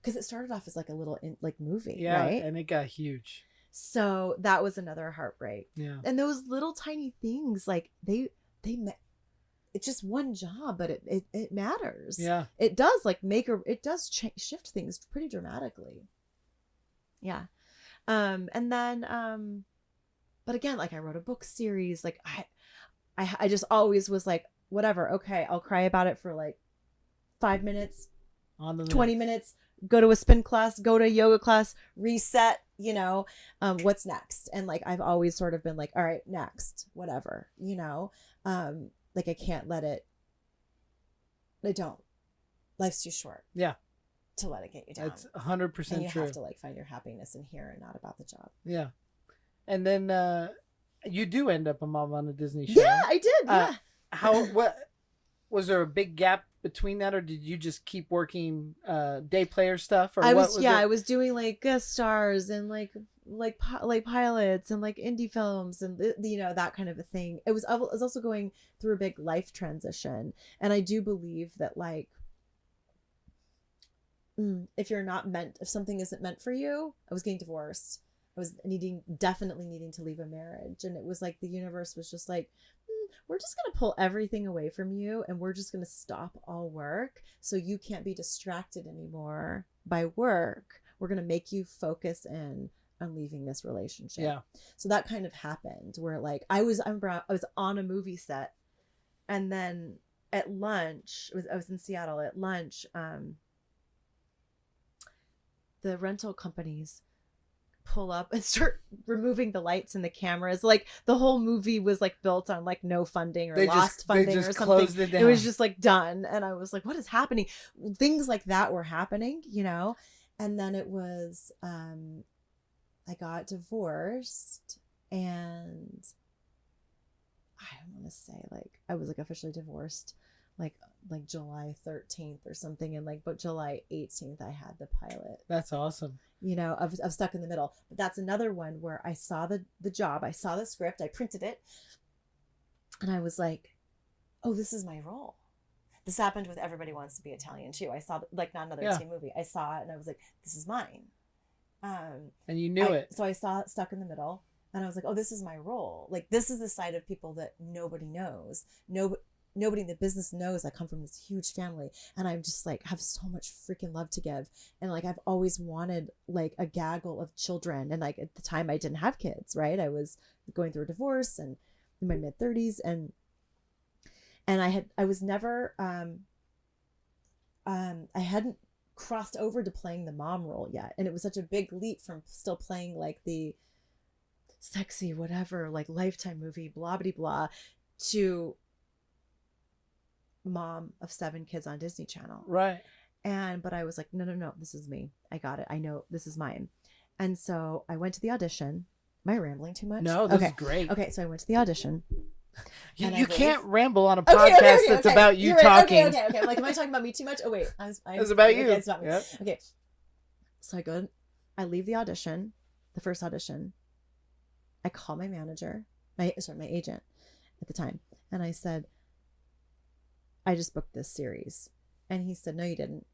because it started off as like a little movie, right? And it got huge. So that was another heartbreak. Yeah. And those little tiny things, like they it's just one job, but it matters. Yeah. It does shift things pretty dramatically. Yeah. And then, but again, like I wrote a book series, like I just always was like, whatever. Okay. I'll cry about it for like 5 minutes, On the 20 minutes, go to a spin class, go to a yoga class, reset, what's next? And like, I've always sort of been like, all right, next, whatever, like I can't let it, I don't, life's too short. Yeah. To let it get you down. That's 100% and you true. have to like find your happiness in here and not about the job. Yeah. And then you do end up a mom on a Disney show. Yeah, I did. Yeah. What was there a big gap between that, or did you just keep working day player stuff? Or I what was I was doing like guest stars and like pilots and like indie films and that kind of a thing. I was also going through a big life transition, and I do believe that like if something isn't meant for you, I was getting divorced. I was definitely needing to leave a marriage. And it was like the universe was just like, we're just going to pull everything away from you, and we're just going to stop all work. So you can't be distracted anymore by work. We're going to make you focus in on leaving this relationship. Yeah. So that kind of happened where like I was on a movie set, and then at lunch, I was in Seattle at lunch. The rental companies pull up and start removing the lights and the cameras. Like the whole movie was like built on like no funding or lost funding or something. It was just like done. And I was like, what is happening? Things like that were happening, And then it was, I got divorced, and I don't want to say like, I was like officially divorced like July 13th or something, and but July 18th I had the pilot. That's awesome. Of Stuck in the Middle. But that's another one where I saw the job, I saw the script, I printed it, and I was like, oh, this is my role. This happened with Everybody Wants to Be Italian too. I saw like not another teen movie. I saw it and I was like, this is mine. And you knew it. So I saw it, Stuck in the Middle, and I was like, oh, this is my role. Like this is the side of people that nobody knows. Nobody in the business knows I come from this huge family, and I'm just like have so much freaking love to give. And like I've always wanted like a gaggle of children, and like at the time I didn't have kids, right? I was going through a divorce and in my mid 30s, and I was never I hadn't crossed over to playing the mom role yet, and it was such a big leap from still playing like the sexy whatever like Lifetime movie blah blah blah to mom of 7 kids on Disney Channel. Right. But I was like, no, this is me. I got it. I know this is mine. And so I went to the audition. Am I rambling too much? No, this is great. Okay, so I went to the audition. You can't ramble on a podcast that's about you talking. Okay. Like, am I talking about me too much? Oh, wait. It's about you. Okay, it's about me. Yep. Okay. So I leave the audition, the first audition. I call my manager, my agent at the time. And I said, I just booked this series. And he said, no, you didn't.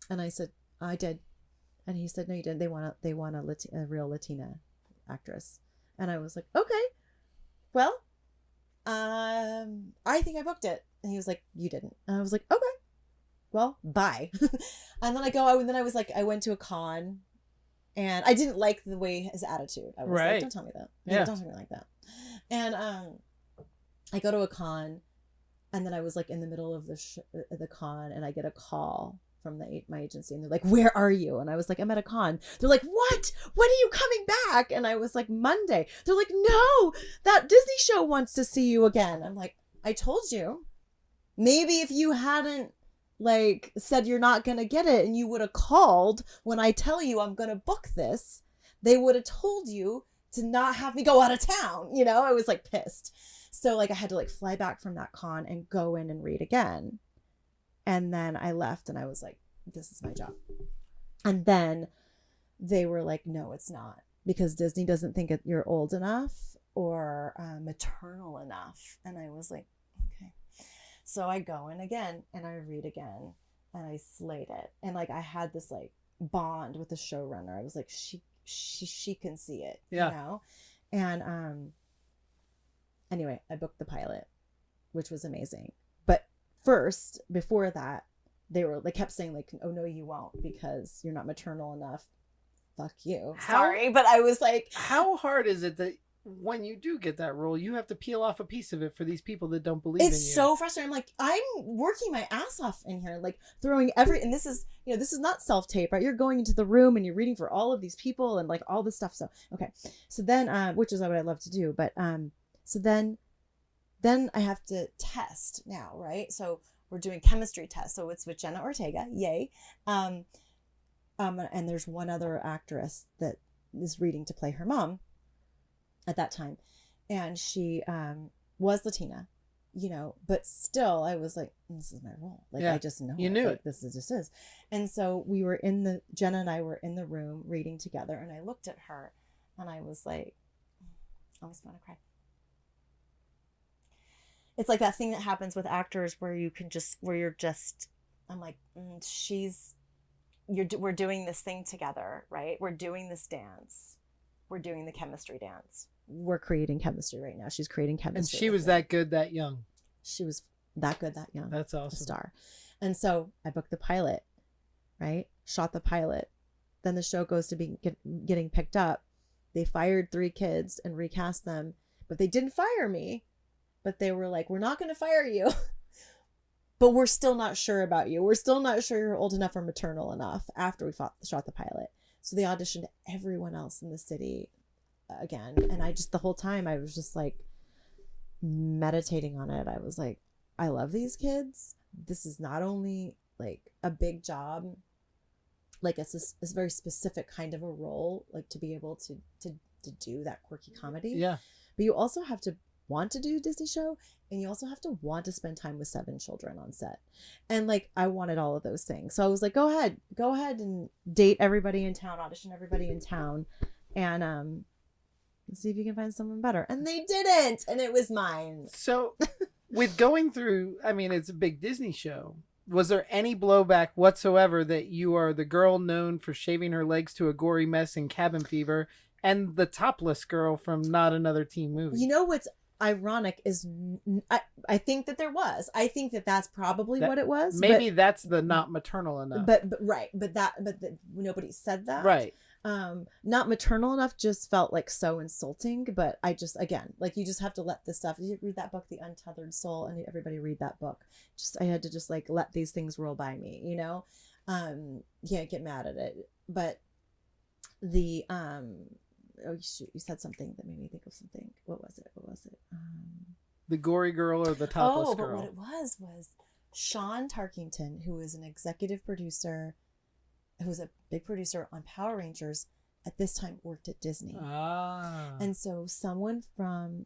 And I said, I did. And he said, no, you didn't. They want a real Latina actress. And I was like, okay, well, I think I booked it. And he was like, you didn't. And I was like, okay, well, bye. And then I went to a con, and I didn't like the way his attitude. I was like, don't tell me that. Yeah. Don't tell me like that. And I go to a con, and then I was like in the middle of the con, and I get a call from my agency, and they're like, where are you? And I was like, I'm at a con. They're like, what? When are you coming back? And I was like, Monday. They're like, no, that Disney show wants to see you again. I'm like, I told you. Maybe if you hadn't like said you're not going to get it, and you would have called when I tell you I'm going to book this, they would have told you to not have me go out of town. I was like pissed. So like I had to like fly back from that con and go in and read again. And then I left, and I was like, this is my job. And then they were like, no, it's not, because Disney doesn't think you're old enough or maternal enough. And I was like, okay. So I go in again, and I read again, and I slayed it. And like I had this like bond with the showrunner. I was like, she can see it, And anyway, I booked the pilot, which was amazing. But first, before that, they kept saying like, oh no, you won't, because you're not maternal enough. Fuck you. Sorry, but I was like, how hard is it that when you do get that role, you have to peel off a piece of it for these people that don't believe in you. It's so frustrating. I'm like, I'm working my ass off in here, like throwing and this is, this is not self-tape, right? You're going into the room and you're reading for all of these people and like all this stuff. So, okay. So then, which is what I love to do. But, so then I have to test now, right? So we're doing chemistry tests. So it's with Jenna Ortega. Yay. And there's one other actress that is reading to play her mom at that time. And she, was Latina, but still I was like, this is my role. Like, I just know you knew like, it. This is. And so Jenna and I were in the room reading together, and I looked at her and I was like, I almost want to cry. It's like that thing that happens with actors where I'm like, we're doing this thing together, right? We're doing this dance. We're doing the chemistry dance. We're creating chemistry right now. She's creating chemistry. And she was that good, that young. She was that good, that young. That's awesome. A star. And so I booked the pilot, right? Shot the pilot. Then the show goes to be getting picked up. They fired 3 kids and recast them, but they didn't fire me. But they were like, we're not going to fire you, but we're still not sure about you. We're still not sure you're old enough or maternal enough after we shot the pilot. So they auditioned everyone else in the city again. And I just, the whole time I was just like meditating on it. I was like, I love these kids. This is not only like a big job, like it's a very specific kind of a role, like to be able to do that quirky comedy. Yeah. But you also have to want to do a Disney show, and you also have to want to spend time with 7 children on set. And like, I wanted all of those things. So I was like, go ahead and date everybody in town, audition everybody in town, and see if you can find someone better. And they didn't, and it was mine. So with going through, I mean, it's a big Disney show. Was there any blowback whatsoever that you are the girl known for shaving her legs to a gory mess in Cabin Fever and the topless girl from Not Another Teen Movie? You know what's ironic is I think that there was. I think that that's probably what it was. Maybe that's the not maternal enough. But right. But nobody said that. Right. Not maternal enough just felt like so insulting. But I just, again, like, you just have to let this stuff. You read that book, The Untethered Soul, and everybody read that book. I had to just like let these things roll by me, Can't get mad at it. But the oh shoot, you said something that made me think of something. What was it? The gory girl or the topless but girl? what it was Sean Tarkington, who is an executive producer, who was a big producer on Power Rangers, at this time worked at Disney. And so someone from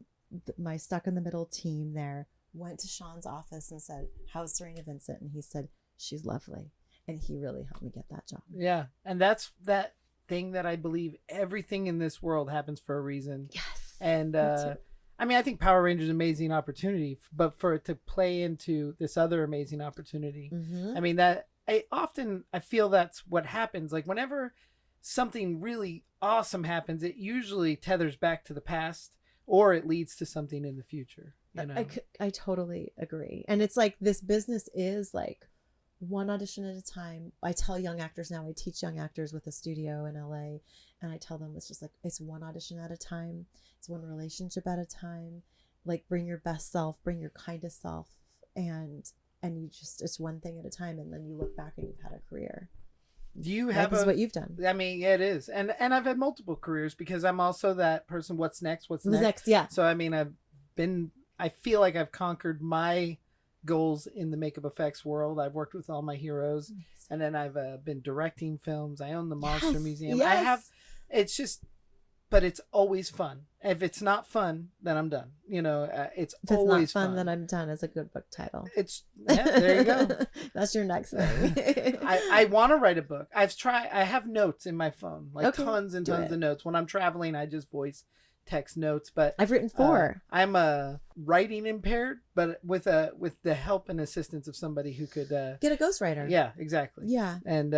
my Stuck in the Middle team there went to Sean's office and said, how's Cerina Vincent? And he said, she's lovely. And he really helped me get that job. Yeah. And that's that thing that I believe everything in this world happens for a reason. Yes. And I mean, I think Power Rangers is an amazing opportunity, but for it to play into this other amazing opportunity, I mean, I feel that's what happens. Like, whenever something really awesome happens, it usually tethers back to the past, or it leads to something in the future. I totally agree. And it's like, this business is like one audition at a time. I tell young actors now, I teach young actors with a studio in LA, and I tell them it's just like, it's one audition at a time. It's one relationship at a time. Like, bring your best self, bring your kindest self, and you just, it's one thing at a time. And then you look back and you've had a career. Do you have what you've done? I mean, yeah, it is. And I've had multiple careers, because I'm also that person. What's next? What's next? Yeah. So, I mean, I feel like I've conquered my goals in the makeup effects world. I've worked with all my heroes, and then I've been directing films. I own the Monster Museum. Yes. But it's always fun. If it's not fun, then I'm done. It's if always it's not fun, then I'm done is a good book title. There you go. That's your next thing. I want to write a book. I have notes in my phone, like tons and tons of notes. When I'm traveling, I just voice text notes. But I've written 4. I'm writing impaired, but with the help and assistance of somebody who could get a ghostwriter. Yeah, exactly. Yeah. And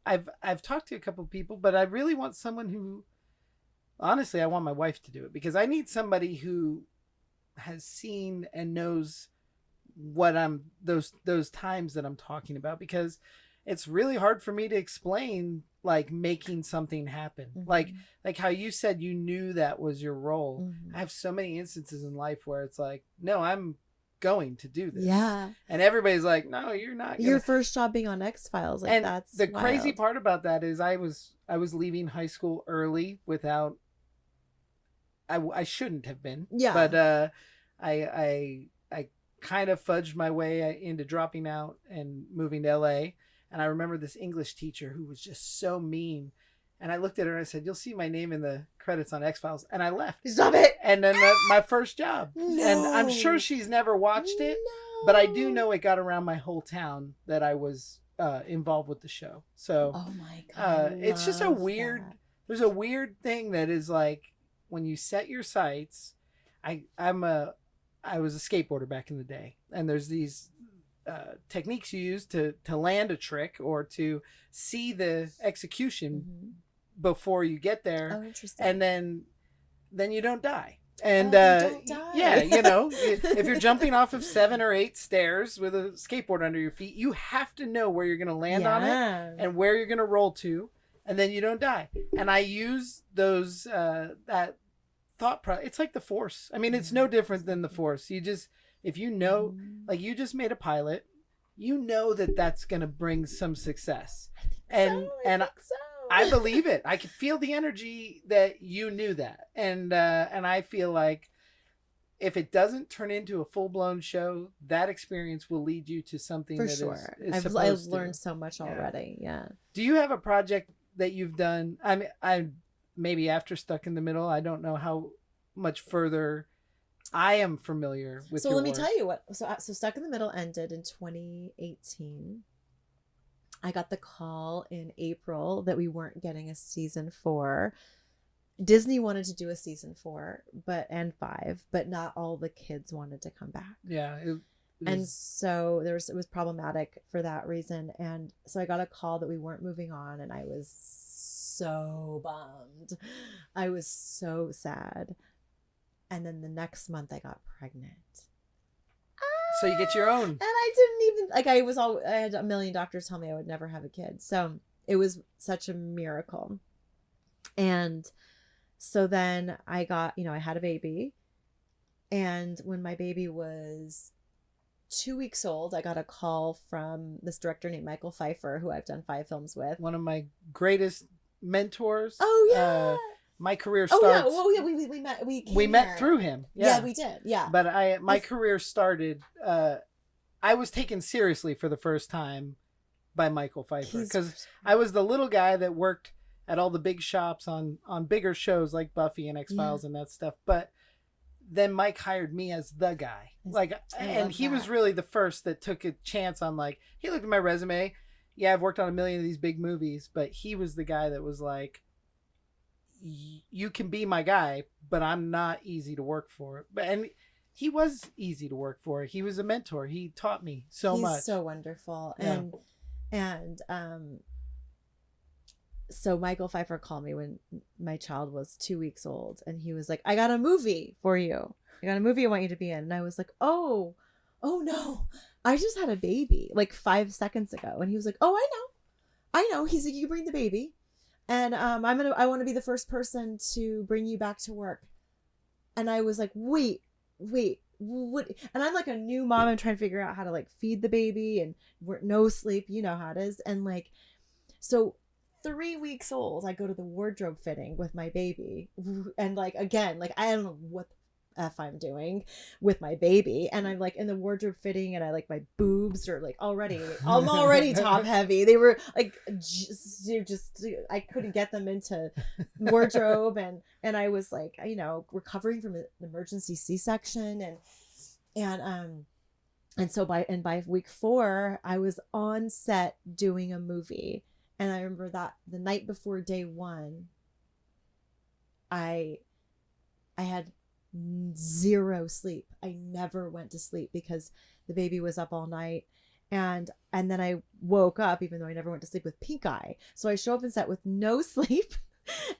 I've talked to a couple of people, but I really want someone who, honestly, I want my wife to do it, because I need somebody who has seen and knows what those times that I'm talking about, because it's really hard for me to explain like making something happen. Like how you said you knew that was your role. I have so many instances in life where it's like, no, I'm going to do this. Yeah. And everybody's like, no, you're not Your gonna. first job being on X-Files, like And that's the crazy wild. part about that is I was leaving high school early without I shouldn't have been. Yeah. But I kind of fudged my way into dropping out and moving to LA. And I remember this English teacher who was just so mean. And I looked at her and I said, "You'll see my name in the credits on X-Files." And I left. Stop it. And then my first job. No. And I'm sure she's never watched it, No. but I do know it got around my whole town that I was involved with the show. So Oh my God. it's just a love weird, that. there's a weird thing that is like when you set your sights. I was a skateboarder back in the day, and there's these techniques you use to land a trick or to see the execution before you get there. Oh, interesting. And then you don't die. And you don't die. yeah, you know, if you're jumping off of 7 or 8 stairs with a skateboard under your feet, you have to know where you're going to land on it and where you're going to roll to, and then you don't die. And I use those that thought it's like the Force. I mean, it's no different than the Force. You just, if you know, like you just made a pilot, you know that that's going to bring some success. And I believe it. I can feel the energy that you knew that. And I feel like if it doesn't turn into a full-blown show, that experience will lead you to something for that sure. is I've learned so much already. Yeah. Do you have a project that you've done? I mean, I maybe after Stuck in the Middle, I don't know how much further I am familiar with So your let me work. tell you what. So Stuck in the Middle ended in 2018. I got the call in April that we weren't getting a season 4. Disney wanted to do a season 4, and 5, but not all the kids wanted to come back. Yeah. And so it was problematic for that reason. And so I got a call that we weren't moving on, and I was so bummed. I was so sad. And then the next month I got pregnant. So you get your own. And I didn't even, like, I had a million doctors tell me I would never have a kid. So it was such a miracle. And so then I got, I had a baby. And when my baby was 2 weeks old, I got a call from this director named Michael Pfeiffer, who I've done 5 films with. One of my greatest mentors. Oh, yeah. My career starts. Oh, yeah. Well, yeah, we met. We met through him. Yeah, we did. Yeah. But my career started. I was taken seriously for the first time by Michael Pfeiffer because I was the little guy that worked at all the big shops on bigger shows like Buffy and X-Files and that stuff. But then Mike hired me as the guy. And he was really the first that took a chance on, like, he looked at my resume. Yeah, I've worked on a million of these big movies, but he was the guy that was like, you can be my guy, but I'm not easy to work for. And he was easy to work for. He was a mentor. He taught me so much. He's so wonderful. Yeah. And so Michael Pfeiffer called me when my child was 2 weeks old, and he was like, "I got a movie for you. I got a movie I want you to be in." And I was like, oh no, I just had a baby like 5 seconds ago. And he was like, "Oh, I know. He's like, you bring the baby, and I want to be the first person to bring you back to work." And I was like, wait, what? And I'm like a new mom. I'm trying to figure out how to like feed the baby, and no sleep. You know how it is. And like, so 3 weeks old, I go to the wardrobe fitting with my baby, and like, again, like, I don't know what the F I'm doing with my baby, and I'm like in the wardrobe fitting, and I like, my boobs are like I'm already top heavy. They were like just I couldn't get them into wardrobe, and I was like, recovering from an emergency C-section, and so by week 4 I was on set doing a movie. And I remember that the night before day 1, I had 0 sleep. I never went to sleep because the baby was up all night. And then I woke up, even though I never went to sleep, with pink eye. So I show up on set with no sleep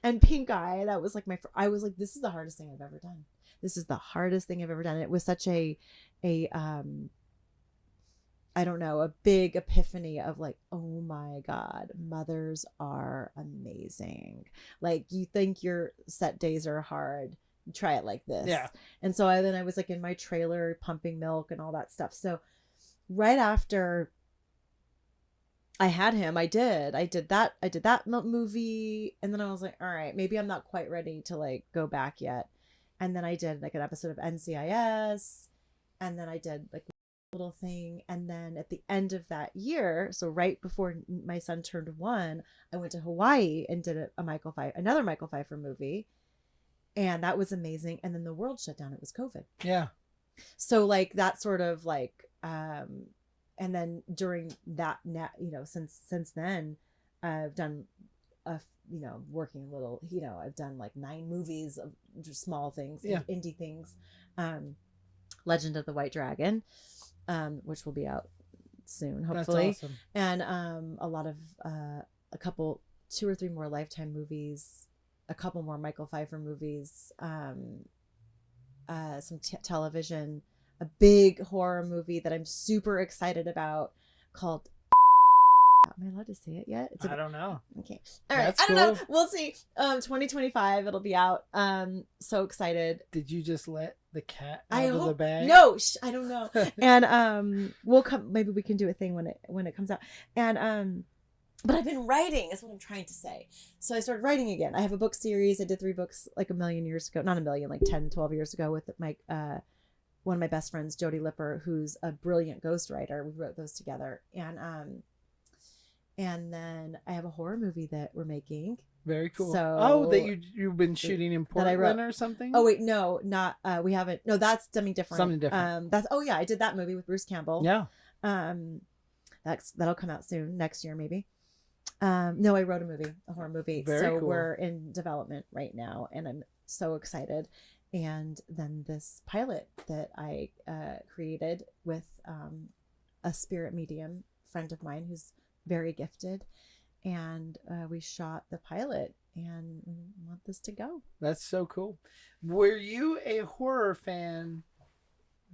and pink eye. That was like I was like, this is the hardest thing I've ever done. This is the hardest thing I've ever done. And it was such a I don't know, a big epiphany of like, oh my God, mothers are amazing. Like, you think your set days are hard, try it like this. Yeah. And so then I was like in my trailer pumping milk and all that stuff. So right after I had him, I did that movie. And then I was like, all right, maybe I'm not quite ready to like go back yet. And then I did like an episode of NCIS. And then I did like little thing, and then at the end of that year, so right before my son turned 1, I went to Hawaii and did another Michael Pfeiffer movie, and that was amazing. And then the world shut down. It was COVID. Yeah. So like that sort of like and then during that since then I've done working a little, I've done like 9 movies of just small things, indie things. Legend of the White Dragon, which will be out soon, hopefully. That's awesome. And a lot of a couple, 2 or 3 more Lifetime movies, a couple more Michael Pfeiffer movies, some television, a big horror movie that I'm super excited about called. Am I allowed to say it yet? I don't know. Okay. All right. I don't know. We'll see. 2025, it'll be out. So excited. Did you just let the cat out of the bag? No, I don't know. And we'll come. Maybe we can do a thing when it comes out. And but I've been writing, is what I'm trying to say. So I started writing again. I have a book series. I did 3 books like a million years ago. Not a million, like 10, 12 years ago with my one of my best friends, Jody Lipper, who's a brilliant ghostwriter. We wrote those together. And then I have a horror movie that we're making. Very cool. So that you've been shooting in Portland or something? Oh wait, no, not we haven't. No, that's something different. Something different. I did that movie with Bruce Campbell. Yeah. That'll come out soon, next year maybe. No, I wrote a horror movie. Very cool. We're in development right now, and I'm so excited. And then this pilot that I created with a spirit medium friend of mine who's very gifted, and we shot the pilot, and we want this to go. That's so cool. Were you a horror fan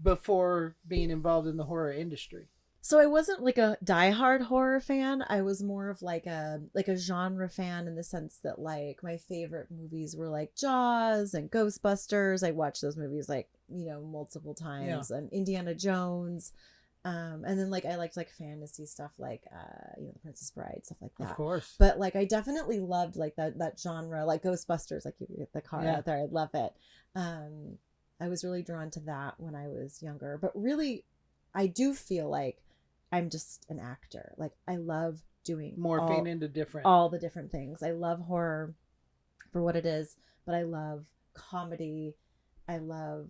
before being involved in the horror industry? So I wasn't like a diehard horror fan. I was more of like a genre fan, in the sense that like my favorite movies were like Jaws and Ghostbusters. I watched those movies like multiple times. And Indiana Jones. And then like I liked like fantasy stuff, like The Princess Bride, stuff like that. Of course. But like I definitely loved like that genre, like Ghostbusters, like you get the car out there. I love it. I was really drawn to that when I was younger. But really, I do feel like I'm just an actor. Like I love doing morphing into all the different things. I love horror for what it is, but I love comedy. I love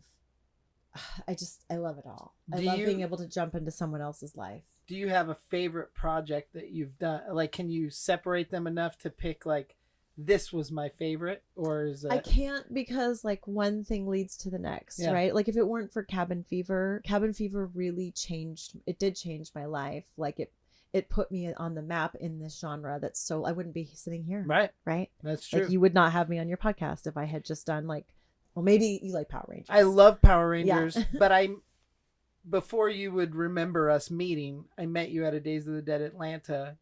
it all. I love being able to jump into someone else's life. Do you have a favorite project that you've done? Like, can you separate them enough to pick like, this was my favorite? Or is it... I can't, because like one thing leads to the next, right? Like if it weren't for Cabin Fever really changed my life. Like it put me on the map in this genre. I wouldn't be sitting here. Right. That's true. Like you would not have me on your podcast if I had just done like, well, maybe you like Power Rangers. I love Power Rangers, but before you would remember us meeting, I met you at a Days of the Dead Atlanta.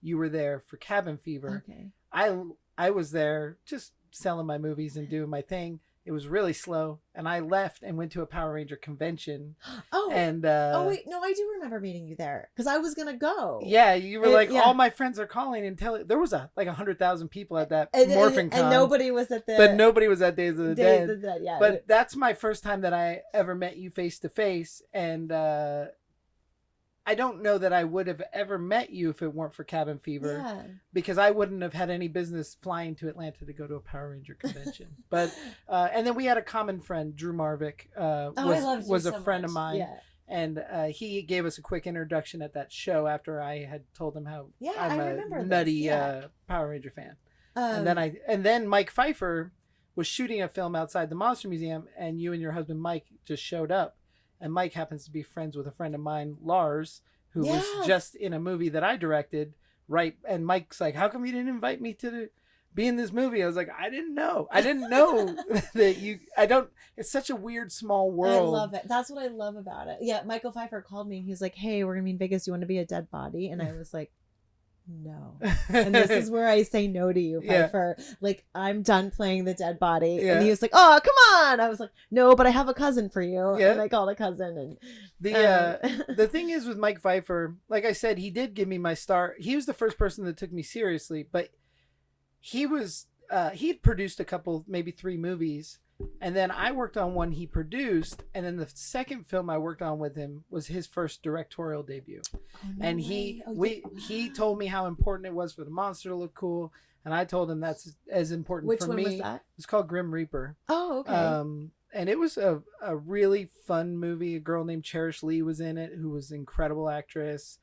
You were there for Cabin Fever. Okay. I was there just selling my movies and doing my thing. It was really slow, and I left and went to a Power Ranger convention. Wait, no, I do remember meeting you there, because I was gonna go. Yeah, you were all my friends are calling and telling. There was 100,000 people at that Morphin Con, and nobody was at nobody was at Days of the Dead. Yeah, but that's my first time that I ever met you face to face, and I don't know that I would have ever met you if it weren't for Cabin Fever, because I wouldn't have had any business flying to Atlanta to go to a Power Ranger convention. But and then we had a common friend, Drew Marvick, was a friend of mine, and he gave us a quick introduction at that show after I had told him how I'm a nutty Power Ranger fan. And then Mike Pfeiffer was shooting a film outside the Monster Museum, and you and your husband Mike just showed up. And Mike happens to be friends with a friend of mine, Lars, who was just in a movie that I directed, right? And Mike's like, how come you didn't invite me to be in this movie. I was like, I didn't know that you. I don't. It's such a weird small world. I love it. That's what I love about it. Yeah, Michael Pfeiffer called me and he was like, "Hey, we're gonna be in Vegas. Do you want to be a dead body?" And I was like, "No." And this is where I say no to you, Pfeiffer. Yeah. Like, I'm done playing the dead body. Yeah. And he was like, "Oh, come on." I was like, "No, but I have a cousin for you." Yeah. And I called a cousin. And the thing is with Mike Pfeiffer, like I said, he did give me my start. He was the first person that took me seriously, but he'd produced a couple, maybe 3 movies. And then I worked on one he produced, and then the second film I worked on with him was his first directorial debut. Oh, no and he told me how important it was for the monster to look cool, and I told him that's as important for me. Which one was that? It's called Grim Reaper. Oh, okay. And it was a really fun movie. A girl named Cherish Lee was in it, who was an incredible actress.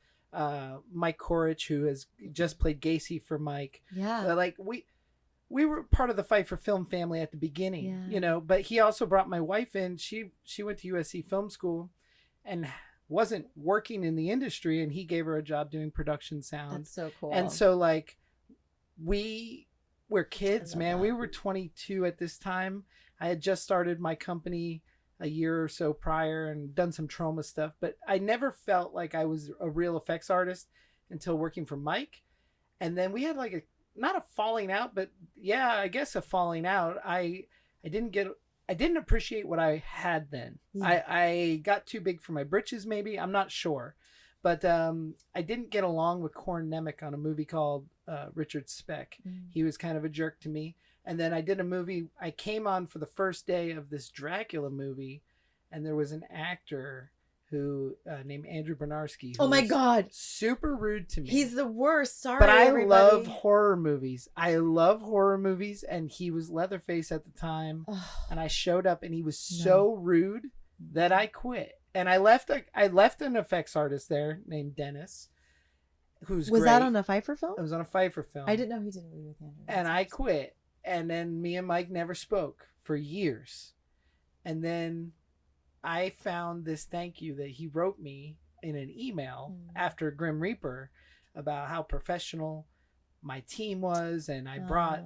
Mike Korich, who has just played Gacy for Mike. Yeah. We were part of the Pfeiffer film family at the beginning, you know, but he also brought my wife in. She went to USC Film School and wasn't working in the industry, and he gave her a job doing production sound. That's so cool. And so, like, we're kids, man. That. We were 22 at this time. I had just started my company a year or so prior and done some trauma stuff, but I never felt like I was a real effects artist until working for Mike. And then we had like not a falling out, but yeah, I guess a falling out. I didn't appreciate what I had then. Yeah. I got too big for my britches, maybe. I'm not sure. But I didn't get along with Korn Nemec on a movie called Richard Speck. He was kind of a jerk to me. And then I did a movie. I came on for the first day of this Dracula movie, and there was an actor who named Andrew Bernarski. Oh my God. Super rude to me. He's the worst. Sorry, but I everybody. love horror movies. And he was Leatherface at the time. And I showed up and he was so rude that I quit. And I left an effects artist there named Dennis, who's was great. That on a Pfeiffer film? It was on a Pfeiffer film. I didn't know he didn't leave with Andrew. And I quit. And then me and Mike never spoke for years. And then I found this thank you that he wrote me in an email after Grim Reaper about how professional my team was. And I brought,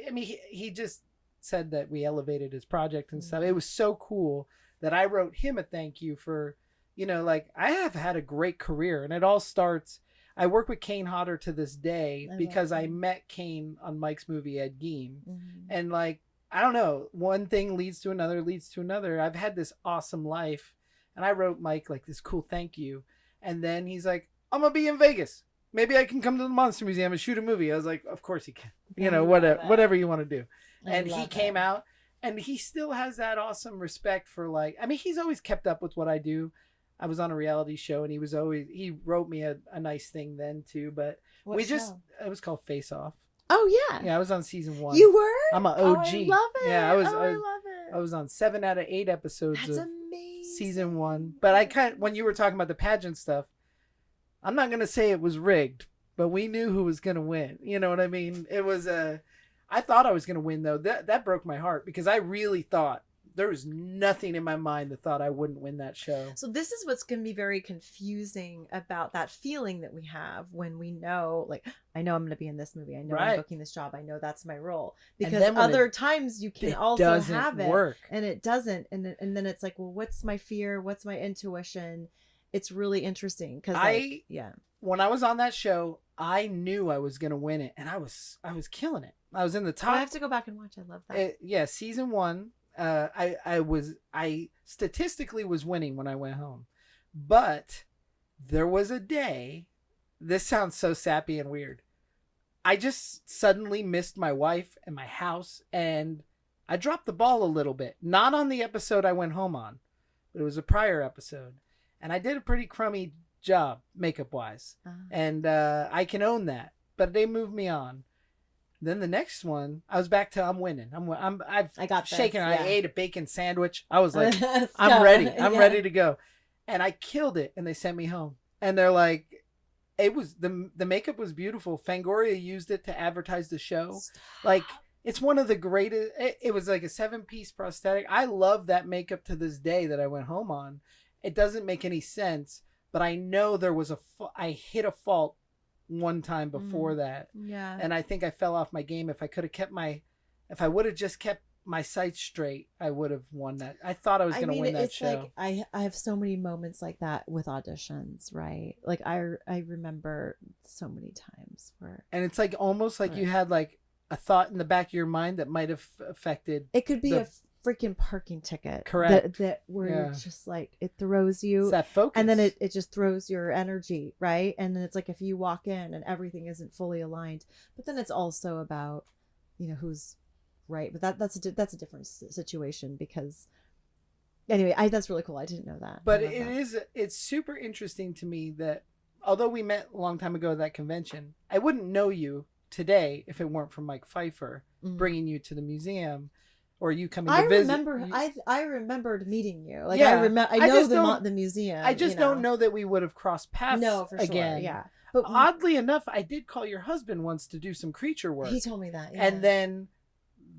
he just said that we elevated his project and stuff. It was so cool that I wrote him a thank you for, you know, like, I have had a great career, and it all starts. I work with Kane Hodder to this day because I met Kane on Mike's movie Ed Gein. And like, I don't know, one thing leads to another. I've had this awesome life, and I wrote Mike like this cool thank you. And then he's like, I'm going to be in Vegas. Maybe I can come to the Monster Museum and shoot a movie. I was like, of course you can, you know, whatever you want to do. And he came out, and he still has that awesome respect for, like, I mean, he's always kept up with what I do. I was on a reality show, and he wrote me a nice thing then too, but it was called Face Off. Oh yeah. Yeah, I was on season 1. You were? I'm an OG. Oh, I love it. Yeah, I love it. I was on 7 out of 8 episodes That's of amazing. season 1. But when you were talking about the pageant stuff, I'm not gonna say it was rigged, but we knew who was gonna win. You know what I mean? It was I thought I was gonna win though. That broke my heart because I really thought there was nothing in my mind that thought I wouldn't win that show. So this is what's going to be very confusing about that feeling that we have when we know, like, I know I'm going to be in this movie. I know I'm booking this job. I know that's my role. Because other times you can also have it work. And it doesn't. And then it's like, well, what's my fear? What's my intuition? It's really interesting because when I was on that show, I knew I was going to win it, and I was killing it. I was in the top. I have to go back and watch. I love that. Season 1. I statistically was winning when I went home, but there was a day, this sounds so sappy and weird, I just suddenly missed my wife and my house, and I dropped the ball a little bit, not on the episode I went home on, but it was a prior episode, and I did a pretty crummy job makeup wise, and I can own that, but they moved me on. Then the next one, I was back to I'm winning. I got shaken. Yeah. I ate a bacon sandwich. I was like, I'm ready. I'm ready to go. And I killed it. And they sent me home. And they're like, it was the makeup was beautiful. Fangoria used it to advertise the show. Stop. Like, it's one of the greatest. It was like a 7-piece prosthetic. I love that makeup to this day that I went home on. It doesn't make any sense, but I know there was I hit a fault one time before that. Yeah. And I think I fell off my game. If I would have just kept my sights straight, I would have won that. I thought I was going to win that it's show. like I have so many moments like that with auditions, right? Like I remember so many times where, and it's like almost like you had like a thought in the back of your mind that might have affected. it could be a freaking parking ticket. Correct. That where you're just like, it throws you. It's that focus. And then it just throws your energy, right? And then it's like if you walk in and everything isn't fully aligned, but then it's also about, who's right. But that's a different situation, because anyway, that's really cool. I didn't know that. But it's super interesting to me that although we met a long time ago at that convention, I wouldn't know you today if it weren't for Mike Pfeiffer bringing you to the museum. Or you coming to visit. I remembered meeting you. Like I know the museum. I just don't know that we would have crossed paths again. Sure, yeah. But oddly enough, I did call your husband once to do some creature work. He told me that. Yeah. And then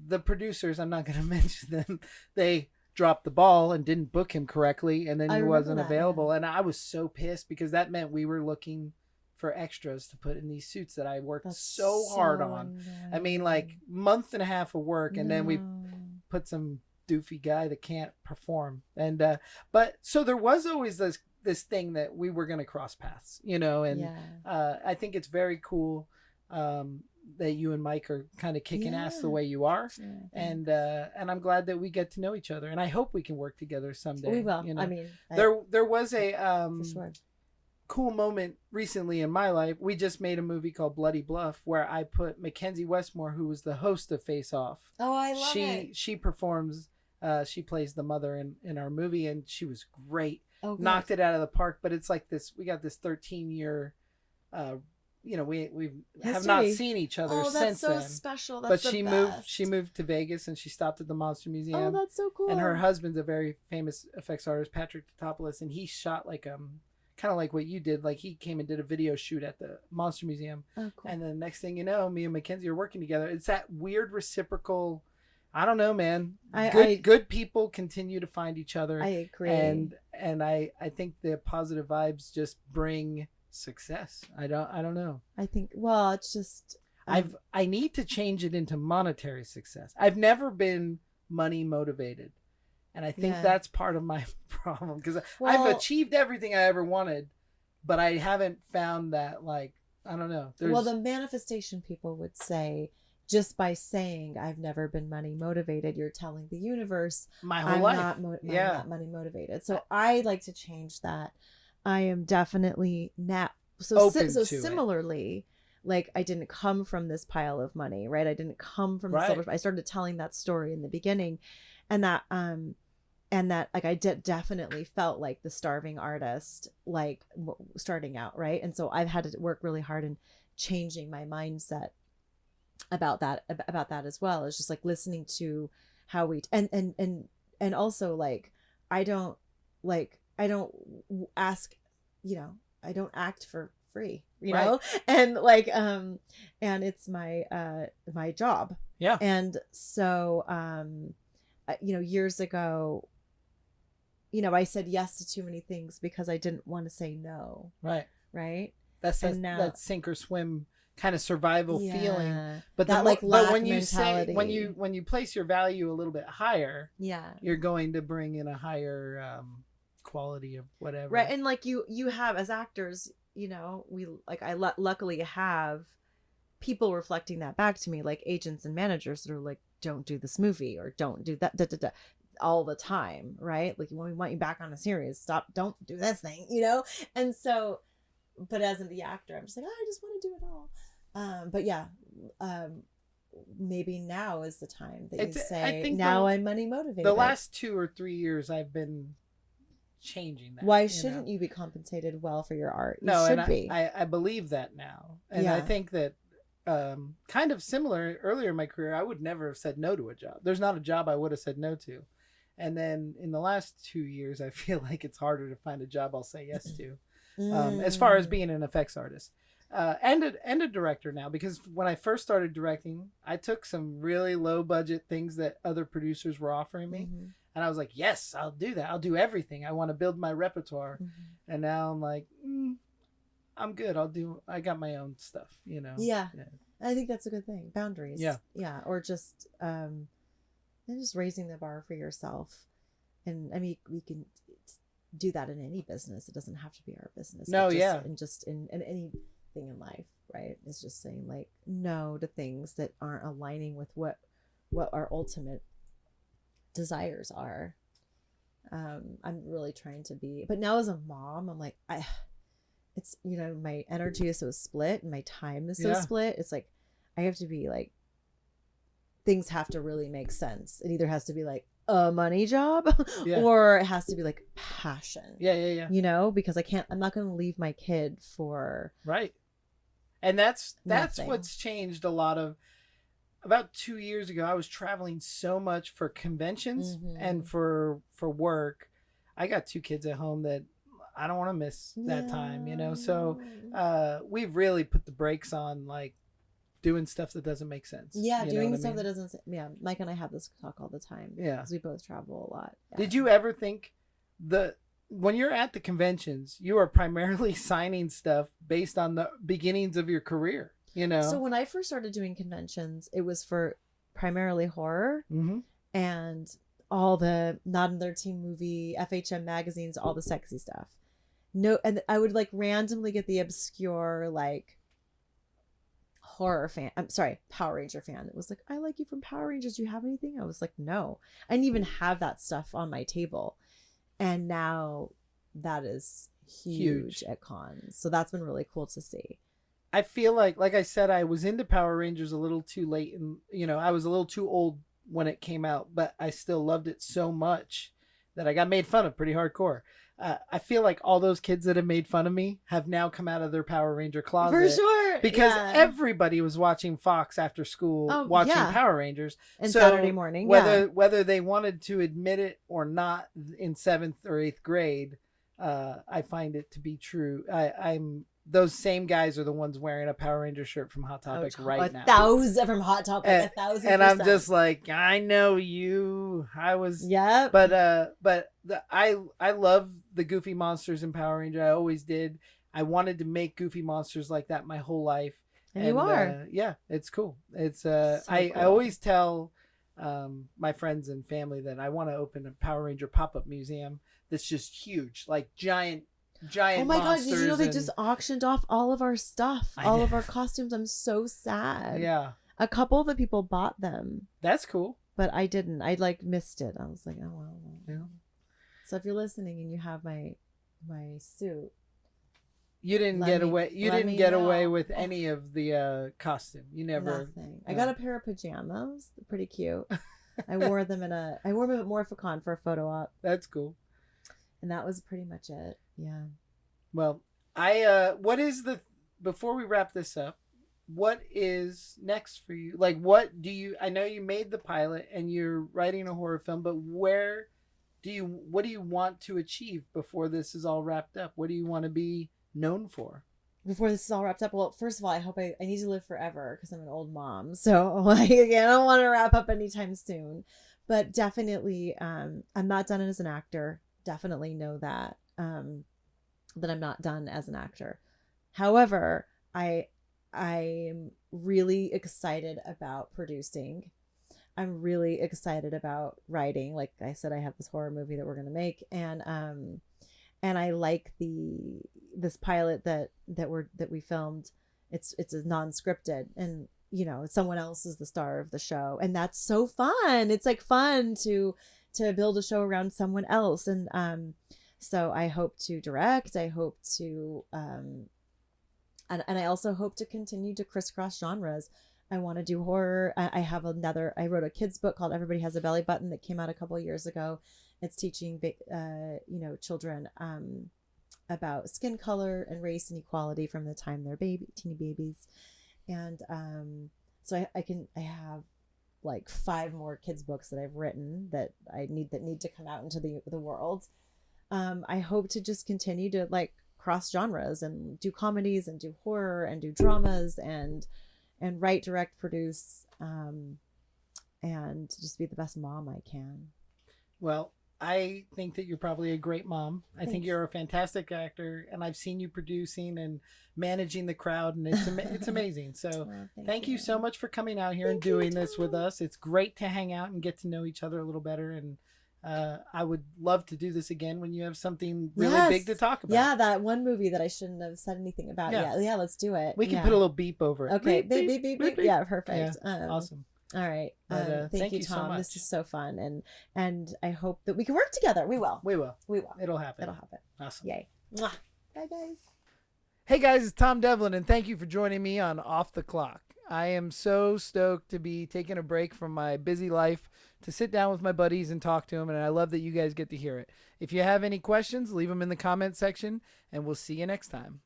the producers, I'm not going to mention them, they dropped the ball and didn't book him correctly, and then he wasn't available. Yeah. And I was so pissed because that meant we were looking for extras to put in these suits that I worked so hard on. Annoying. I mean, like month and a half of work, and then we put some doofy guy that can't perform. And but so there was always this thing that we were going to cross paths, and I think it's very cool that you and Mike are kind of kicking ass the way you are. And I'm glad that we get to know each other, and I hope we can work together someday. We will. I mean, there was a for sure. cool moment recently in my life. We just made a movie called Bloody Bluff where I put Mackenzie Westmore, who was the host of Face Off. Oh, I love it. She performs, she plays the mother in our movie, and she was great. Oh, knocked it out of the park. But it's like this, we got this 13-year, we have not seen each other since then. That's so special. That's but she moved to Vegas, and she stopped at the Monster Museum. Oh, that's so cool. And her husband's a very famous effects artist, Patrick Totopoulos, and he shot like kind of like what you did. Like he came and did a video shoot at the Monster Museum. Oh, cool. And the next thing you know, me and Mackenzie are working together. It's that weird reciprocal, I don't know, man. Good people continue to find each other. I agree. And I think the positive vibes just bring success. I don't know. I think, well, it's just, I need to change it into monetary success. I've never been money motivated. And I think that's part of my problem, because I've achieved everything I ever wanted, but I haven't found that, like, I don't know. Well, the manifestation people would say, just by saying I've never been money motivated, you're telling the universe my whole life I'm not money motivated. So I like to change that. I am definitely now similarly. Like, I didn't come from this pile of money, right? I didn't come from the silver. I started telling that story in the beginning, and that like I definitely felt like the starving artist, like starting out, right? And so I've had to work really hard in changing my mindset about that as well. It's just like listening to how we and also like I don't ask, I don't act for free, you know, and like and it's my my job. Yeah. And so years ago, I said yes to too many things because I didn't want to say no. Right. That's that sink or swim kind of survival feeling. But when you mentality. say when you place your value a little bit higher, you're going to bring in a higher quality of whatever. Right. And like you have, as actors, luckily have people reflecting that back to me, like agents and managers that are like, don't do this movie or don't do that all the time, right? Like, when we want you back on a series, don't do this thing, And so, but as the actor, I'm just like, I just want to do it all. But yeah, maybe now is the time that you say, now I'm money motivated. The last 2 or 3 years I've been changing that. Why shouldn't you be compensated well for your art? You should be. I believe that now. And I think that kind of similar earlier in my career, I would never have said no to a job. There's not a job I would have said no to. And then in the last 2 years, I feel like it's harder to find a job I'll say yes to. As far as being an effects artist and a director now, because when I first started directing, I took some really low budget things that other producers were offering me. And I was like, yes, I'll do that. I'll do everything. I want to build my repertoire. And now I'm like, I'm good. I got my own stuff, you know. Yeah. Yeah. I think that's a good thing. Boundaries. Yeah. Yeah. Or just and just raising the bar for yourself. And I mean, we can do that in any business. It doesn't have to be our business. No, but just, yeah. and just in anything in life, right? It's just saying like no to things that aren't aligning with what our ultimate desires are. I'm really trying to be, but now as a mom, I'm like, it's, you know, my energy is so split and my time is so Yeah. split. It's like, I have to be like, things have to really make sense. It either has to be like a money job Yeah. or it has to be like passion, Yeah. you know, because I'm not going to leave my kid for Right. And that's nothing. what's changed a lot of. About 2 years ago, I was traveling so much for conventions and for work. I got 2 kids at home that I don't want to miss that time, you know. So we've really put the brakes on like doing stuff that doesn't make sense. Yeah, you know doing what I stuff mean? that doesn't. Yeah, Mike and I have this talk all the time. Yeah. Because we both travel a lot. Yeah. Did you ever think when you're at the conventions, you are primarily signing stuff based on the beginnings of your career? You know. So when I first started doing conventions, it was for primarily horror and all the Not Another Teen Movie, FHM magazines, all the sexy stuff. No, and I would like randomly get the obscure like horror fan. I'm sorry, Power Ranger fan that was like, I like you from Power Rangers. Do you have anything? I was like, no. I didn't even have that stuff on my table. And now that is huge at cons. So that's been really cool to see. I feel like I said, I was into Power Rangers a little too late, and you know, I was a little too old when it came out, but I still loved it so much that I got made fun of pretty hardcore. I feel like all those kids that have made fun of me have now come out of their Power Ranger closet for sure, because everybody was watching Fox after school, watching Power Rangers and so Saturday morning. Whether they wanted to admit it or not, in 7th or 8th grade, I find it to be true. I'm those same guys are the ones wearing a Power Ranger shirt from Hot Topic right now. 1,000 from Hot Topic, 1,000%. And I'm just like, I know you. I was, yeah. But I love the Goofy monsters in Power Ranger. I always did. I wanted to make Goofy monsters like that my whole life. And you are. Yeah, it's cool. It's so I cool. I always tell my friends and family that I want to open a Power Ranger pop-up museum that's just huge, like giant oh my god, did you know they just auctioned off all of our stuff, all of our costumes? I'm so sad. Yeah, a couple of the people bought them. That's cool, but I didn't. I like missed it. I was like, oh well. Yeah. So if you're listening and you have my suit, you didn't get away. You didn't get away with any of the costume. You never. Nothing. I got a pair of pajamas. They're pretty cute. I wore them at Morphicon for a photo op. That's cool. And that was pretty much it. Yeah. Well, before we wrap this up, what is next for you? Like, what I know you made the pilot and you're writing a horror film, but what do you want to achieve before this is all wrapped up? What do you want to be known for? Before this is all wrapped up? Well, first of all, I hope I need to live forever because I'm an old mom. So like, again, I don't want to wrap up anytime soon, but definitely, I'm not done as an actor. Definitely know that I'm not done as an actor. However, I'm really excited about producing. I'm really excited about writing. Like I said, I have this horror movie that we're going to make, and I like this pilot that we filmed. It's a non-scripted, and you know, someone else is the star of the show, and that's so fun. It's like fun to build a show around someone else. And so I hope to direct. I hope to and I also hope to continue to crisscross genres. I want to do horror. I wrote a kid's book called Everybody Has a Belly Button that came out a couple of years ago. It's teaching children about skin color and race and equality from the time they're teeny babies. And so I have like 5 more kids books that I've written that need to come out into the world. I hope to just continue to like cross genres and do comedies and do horror and do dramas and write, direct, produce, and just be the best mom I can. Well, I think that you're probably a great mom. I think Thanks. you're a fantastic actor, and I've seen you producing and managing the crowd, and it's amazing. So thank you so much for coming out here and Thank you, doing this with Tom. us. It's great to hang out and get to know each other a little better, and I would love to do this again when you have something really Yes. big to talk about. Yeah, that one movie that I shouldn't have said anything about. Yeah. Yeah, let's do it. We can Yeah. put a little beep over it. Okay, Beep, beep, beep, beep, beep, beep. Yeah, perfect. Yeah, awesome. All right. But, thank you, so Tom. much. This is so fun, and I hope that we can work together. We will. We will. We will. It'll happen. It'll happen. Awesome. Yay. Mwah. Bye, guys. Hey guys, it's Tom Devlin, and thank you for joining me on Off the Clock. I am so stoked to be taking a break from my busy life to sit down with my buddies and talk to them, and I love that you guys get to hear it. If you have any questions, leave them in the comment section, and we'll see you next time.